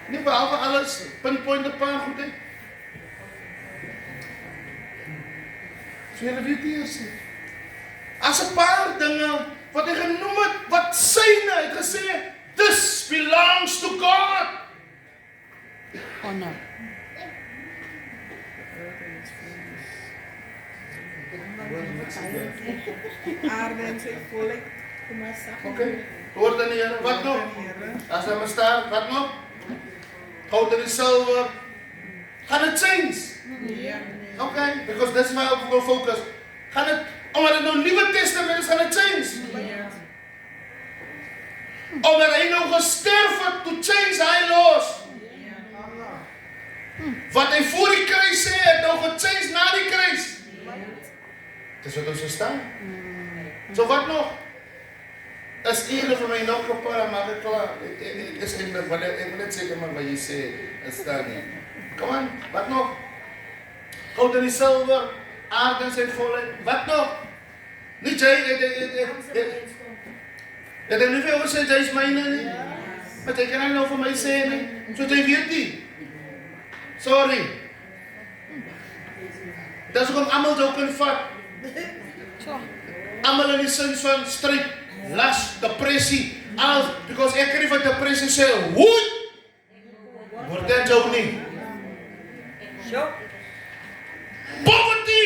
Nie behalwe alles, pinpoint 'n paar goed uit. So julle weet eers nie. As 'n paar dinge wat hy genoem het, wat syne het gesê, this belongs to God. Honor. Aarde en sy volk. Okay. Hoor dan die Here, wat nog? As hy maar staan, wat nog? Goud en silwer. Gaan dit change? Okay, because that's why we will focus. Gaan dit, omdat dit nou Nuwe Testament is, gaan dit change? Omdat hy nou gesterf het, to change hy laws. Wat hy voor die kruis sê, het nou gechange na die kruis. Dis wat ons verstaan. So wat nog? Is eerder vir my nog gepaar, maar ek klaar. Ek is eindelijk, want ek wil net seker maar wat jy sê, is staan nie. Kom aan, wat nog? Goud en die silwer, aarde en sy volheid, wat nog? Niet jy, Dat hy nie vir jou sê, jy is myne nie. Maar jy kan nou vir my sê nie. So jy weet nie. Sorry. Dat is ook om allemaal jou kan vat. Allemaal in die sin van stryd, las, depressie, alles. Because ek kan nie van depressie sê, woed! Word dit jou nie. Poverty!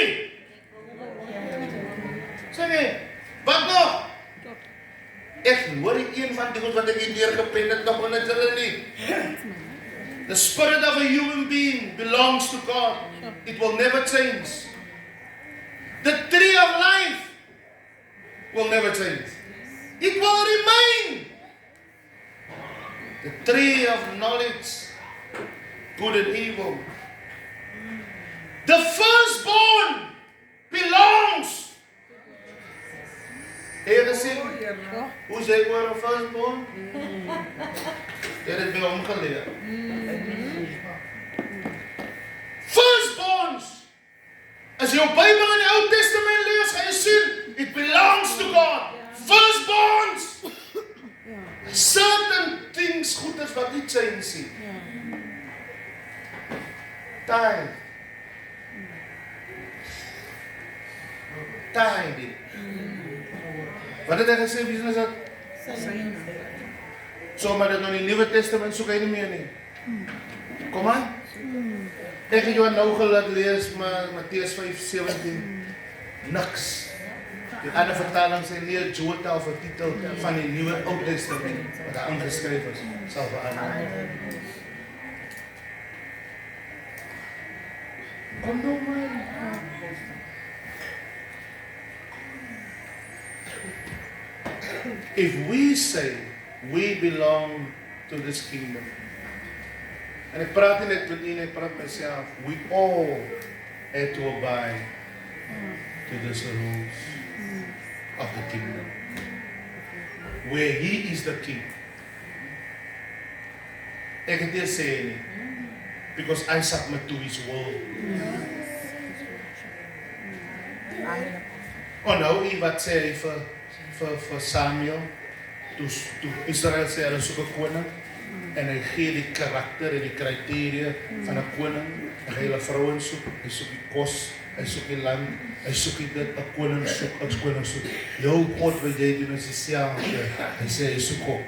Sê nie, wat nog? Ek hoor die een van die goed wat ek hier neergepen het, nog in het hulle nie. The spirit of a human being belongs to God. It will never change. The tree of life will never change. It will remain. The tree of knowledge, good and evil. The firstborn belongs. Heb je gezien? Hoe zei ik voor een firstborn? Dat is bij omgeleerd. Firstborns. As jou Bijbel in die Oud Testament lees, gaan jy sien, it belongs to God. Firstborns. Certain things, goeders wat nie change nie. Tithe. Tithing. Wat het hy gesê, wie is dat? So, maar dat nou in die Nieuwe Testament soek hy nie meer nie. Kom aan. Ek het jou nou gelaat lees, maar Mattheus 5:17. Niks. Die ander vertaling sê nie 'n jota of 'n titel van die Nuwe Ou Testament wat daar ingeskryf is, sal verander. Kom nou man. If we say we belong to this kingdom, en ek praat nie net met u, ek praat myself, we all had to abide to this rules of the kingdom, where he is the king. Ek het dit sê nie, because I submit to his will. Oh nou, wat sê hy vir Samuel, toe Israel sê hulle soek 'n koning, en hy gee die karakter en die kriteria van 'n koning, hy gee hulle vrouens soek, hy soek die kos, hy soek die land, hy soek dit, 'n koning soek, jou God wil jy doen as dieselfde, hy sê hy soek op.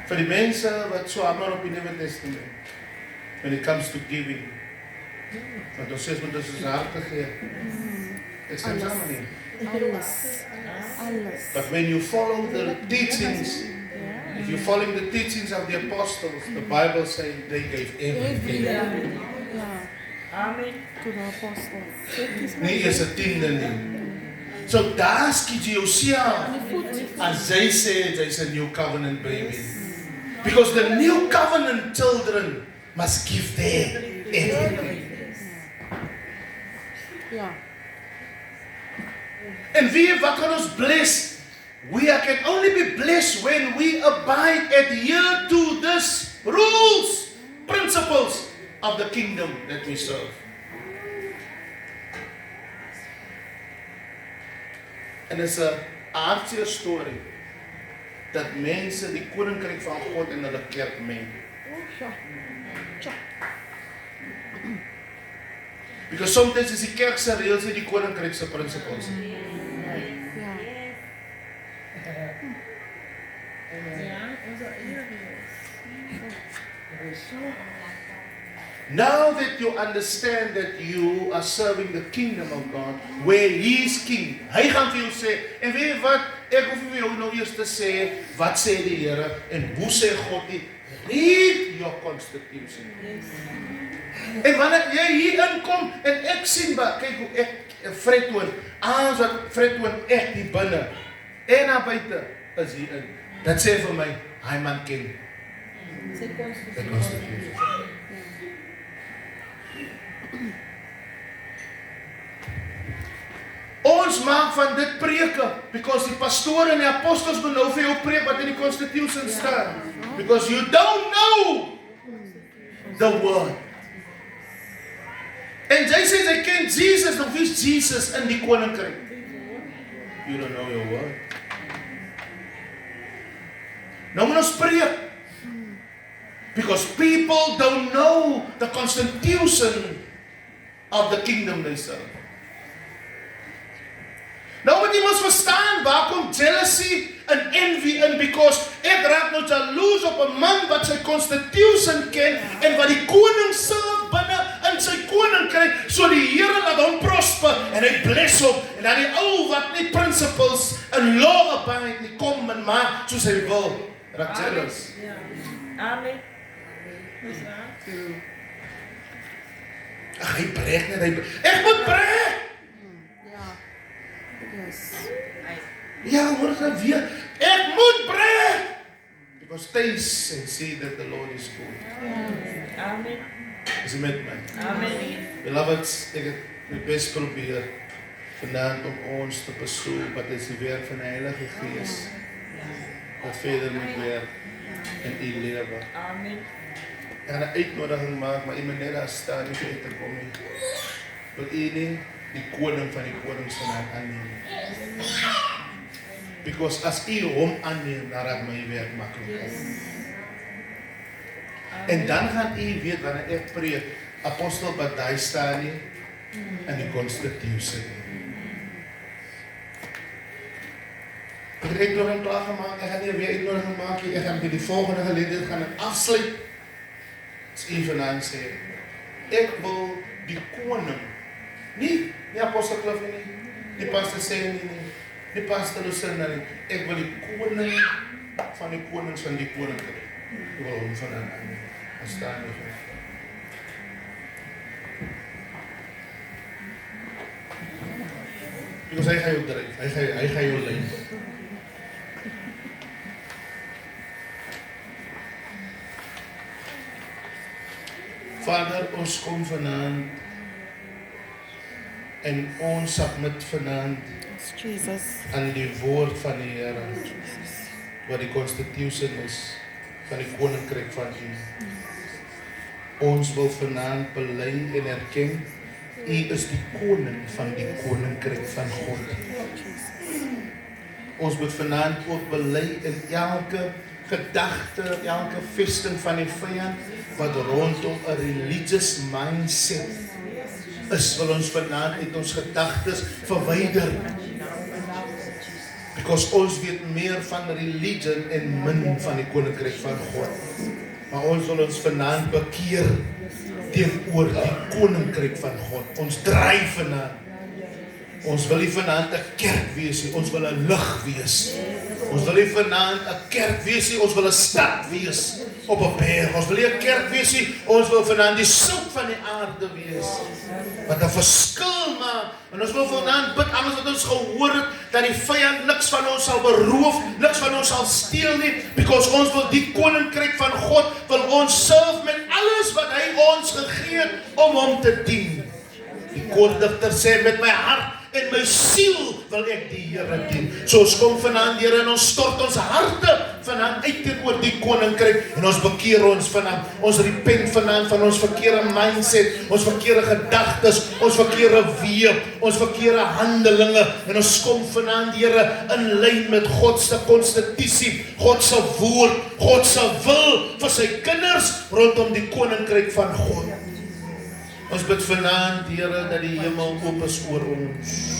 Vir die mense wat so allemaal op die Nuwe Testament, when it comes to giving, want ons sê met ons harte gee, ek sê samen nie. Alles. But when you follow the teachings, if you're following the teachings of the apostles, the Bible says they gave everything. Amen. To the apostles. Nie is 'n tiende nie. So daar skiet jy jouself as jy sê jy's a new covenant baby. Because the new covenant children must give them everything. Ja. En wat kan ons bless? We can only be blessed when we abide, adhere to this rules, principles of the kingdom that we serve. En is 'n hartseer storie dat mense die koninkryk van God in hulle kerk meng. Because sometimes is die kerk se reëls nie die koninkryk se principles nie. Now that you understand that you are serving the kingdom of God, where He is king, hy gaan vir jou sê, en weet jy wat, ek hoef nie vir jou nou eers te sê, wat sê die Here, en hoe sê God nie, read your constitution. En wanneer jy hier inkom, en ek sien, kyk hoe ek, Fred toon, alles wat Fred toon, ek die binne, en na buite, is hier in. Dat sê vir my, hy man ken, the constitution. Ons maak van dit preke, because die pastoor en die apostels moet nou vir jou preek wat in die constitution staan. Because you don't know the word. En jy sê jy ken Jesus, nou wie is Jesus in die koninkryk? You don't know your word. Nou moet ons preek. Because people don't know the constitution of the kingdom they serve. Nou moet jy mos verstaan, waar kom jealousy en envy in, because ek raak nou jaloers op 'n man wat sy constitution ken, en wat die koning serve binne in sy koninkryk, so die Here laat hom prosper, en hy bless hom, en dan die ou wat nie principles en law abide nie, kom en maak soos hy wil, raak jealous. Amen. Ag, hy breek net, ek moet breek! Yes. Ja, hoor dan weer. Ek moet breek! Because taste and see that the Lord is good. Amen. Is jy met my? Amen. Beloveds, ek het my best probeer vandaan om ons te besoek, wat is die werk van die Heilige Gees, wat verder moet werk in die lewe. Amen. Ek gaan 'n uitnodiging maak, maar iemand net daar staan nie vir te kom nie. Wil u nie die koning van die konings vandaan aanneem? Because as u hom aanneem, dan raak my werk maklik. En dan gaan u weet wanneer ek preek, apostel wat daar staan nie in die constitution. Ek het uitnodiging klaargemaak, ek gaan nie weer uitnodiging maak nie, ek gaan by die volgende geleentheid gaan en afsluit. As u vanaand sê, ek wil die koning, nie apostel Cliffy nie, die pastor Sandy nie, die pastor Lucinda nie, ek wil die koning van die konings van die koninkryk. Ek wil hom vandaan aan. As staan nie vir. Because hy gaan jou dryf, hy gaan jou lei. Vader, ons kom vanaand en ons submit vanaand Jesus. aan die woord van die Here, wat die constitution is van die koninkryk van U. Ons wil vanaand bely en erken, U is die koning van die koninkryk van God. Ons moet vanaand ook bely in elke gedagte, elke vesting van die vyand, wat rondom 'n religious mindset is, wil ons vanaand uit ons gedagtes verwyder. Because ons weet meer van religion en min van die koninkryk van God. Maar ons wil ons vanaand bekeer teenoor die koninkryk van God. Ons draai vanaand. Ons wil nie vanaand 'n kerk wees nie, ons wil 'n lig wees. Ons wil nie vanaand 'n kerk wees nie, ons wil 'n stad wees op 'n berg. Ons wil nie 'n kerk wees nie, ons wil vanaand die sout van die aarde wees. Wat 'n verskil maak. En ons wil vanaand bid, alles wat ons gehoor het, dat die vyand niks van ons sal beroof, niks van ons sal steel nie, because ons wil die koninkryk van God, wil ons serve met alles wat hy ons gegee het om hom te dien. Die koordigter sê, met my hart en my siel wil ek die Here dien. So ons kom vanaand, Here, en ons stort ons harte vanaand uit teenoor die koninkryk, en ons bekeer ons vanaand. Ons repent vanaand van ons verkeerde mindset, ons verkeerde gedagtes, ons verkeerde weë, ons verkeerde handelinge, en ons kom vanaand, Here, in lyn met God se konstitusie, God se woord, God se wil vir sy kinders rondom die koninkryk van God. Ons bid vanaand, Here, dat die hemel oop is oor ons.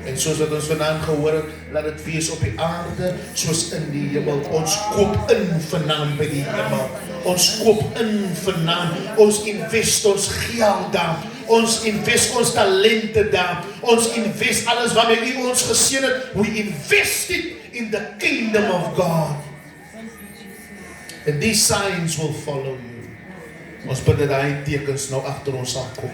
En soos wat ons vanaand gehoor het, laat dit wees op die aarde, soos in die hemel. Ons koop in vanaand by die hemel. Ons koop in vanaand. Ons invest ons geld daar. Ons invest ons talente daar. Ons invest alles waarmee U ons geseën het. We invest it in the kingdom of God. And these signs will follow you. Ons bid dat hy tekens nou agter ons sal kom.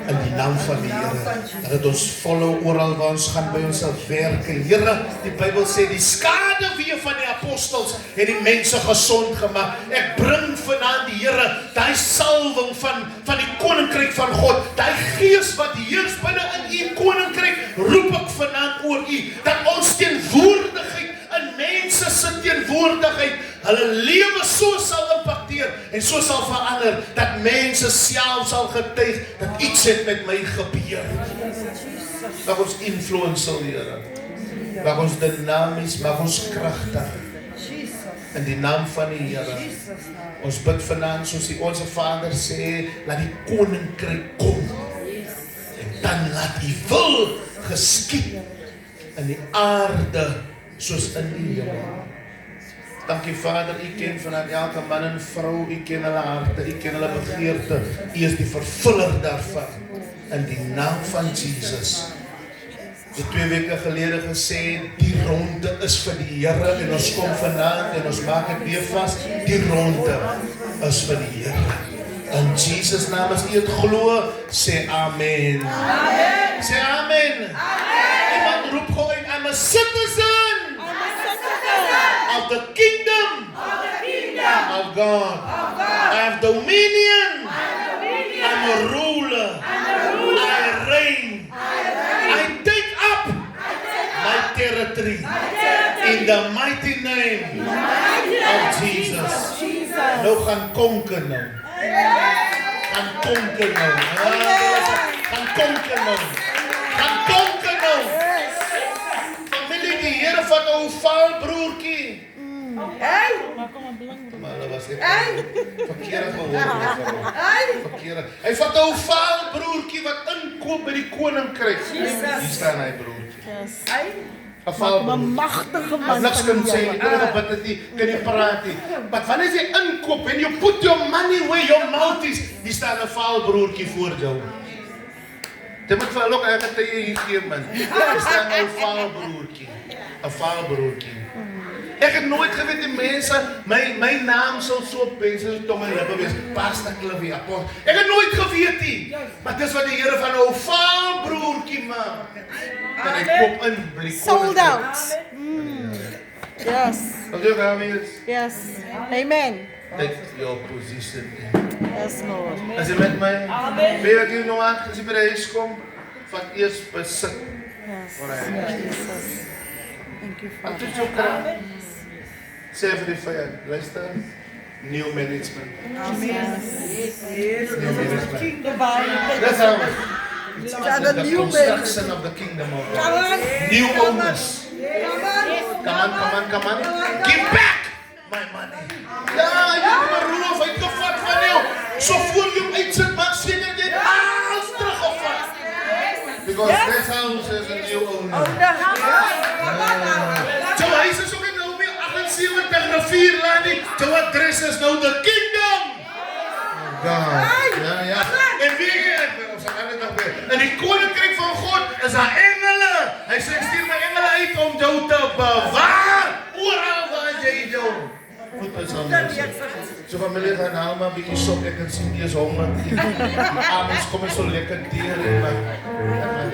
In die naam van die Here. Dat ons follow oral waar ons gaan by ons werk. Here, die Bybel sê die skaduwee van die apostels het die mense gesond gemaak. Ek bring vanaand die Here, daai salwing van die koninkryk van God, daai gees wat heers binne in U koninkryk, roep ek vanaand oor U, dat ons teenwoordigheid in mense se teenwoordigheid, hulle lewe so sal impakteer hanteer en so sal verander dat mense self sal getuig dat iets het met my gebeur. Mag ons influential, Here. Mag ons dinamies, mag ons kragtig. In die naam van die Here. Ons bid vanaand soos die Onse Vader sê, laat die koninkryk kom. En dan laat die wil geskied in die aarde soos in die hemel. Dankie Vader, U ken vanuit elke man en vrou, U ken hulle harte, U ken hulle begeerte, U is die vervuller daarvan. In die naam van Jesus. Die 2 weke gelede gesê, die ronde is vir die Here en ons kom vanaand en ons maak dit weer vas, die ronde is vir die Here. In Jesus naam as U dit glo, sê amen. Amen. Sê amen. Amen. Iemand roep gou uit, I'm a citizen. Of the kingdom of God. I have dominion. I'm a ruler. I reign. I take up my territory in the mighty name of Jesus. Nou gaan konker nou. Gaan konker nou. Gaan konker nou. Gaan konker nou. Familie, die Here vat 'n ovaal broertjie. Maar hulle was verkeerd gehoor. Verkeerd. Hy vat 'n ovaal broertjie wat inkoop by die koninkryk. Hier staan hy broertjie. 'n Ovaal broertjie. Magtige man. Niks kan sê, jy kan nie bid het nie, kan nie praat nie. Maar wanneer jy inkoop en you put your money where your mouth is, hier staan 'n ovaal broertjie voor jou. Dit moet vir hulle ook eigenlijk dat jy hier gee, man. Hier staan 'n ovaal broertjie. 'n Ovaal broertjie. Ek het nooit geweet die mense, my naam sal so op mense se tong en lippe wees, Pastor Cliffy, apostel. Ek het nooit geweet nie. Maar dis wat die Here van 'n ovaal broertjie maak. En hy koop in by die Sold koninkryk. out. Yes. Okay, guys. Yes. Amen. Take your position. Yes, Lord. As jy met my, weet ek jy nou aan, as jy by die huis kom, vat eers besit. Yes. Alright. Jesus. Thank you, Wat Father. is jou kraam? Sê vir die vyand, luister, new management. New management. That's how the construction of the kingdom of God. New owners. Come on. Give back my money. Ja, jy het beroof, hy het gevat van jou. So voor jy hom uitsit, maak seker jy het alles teruggevat. Because this house is a new owner. So hy is ook in Naomi 78:4 laat nie. So adres is nou the kingdom of God. Ja. En wie ons gaan dit nog weer. In die koninkryk van God is daar engele. Hy sê ek stuur my engele uit om jou te bewaar. Oral waar jy jou. Goed is anders. So familie gaan haal maar 'n bietjie sop, ek kan sien jy is honger. Die avonds kom so lekker deur en maar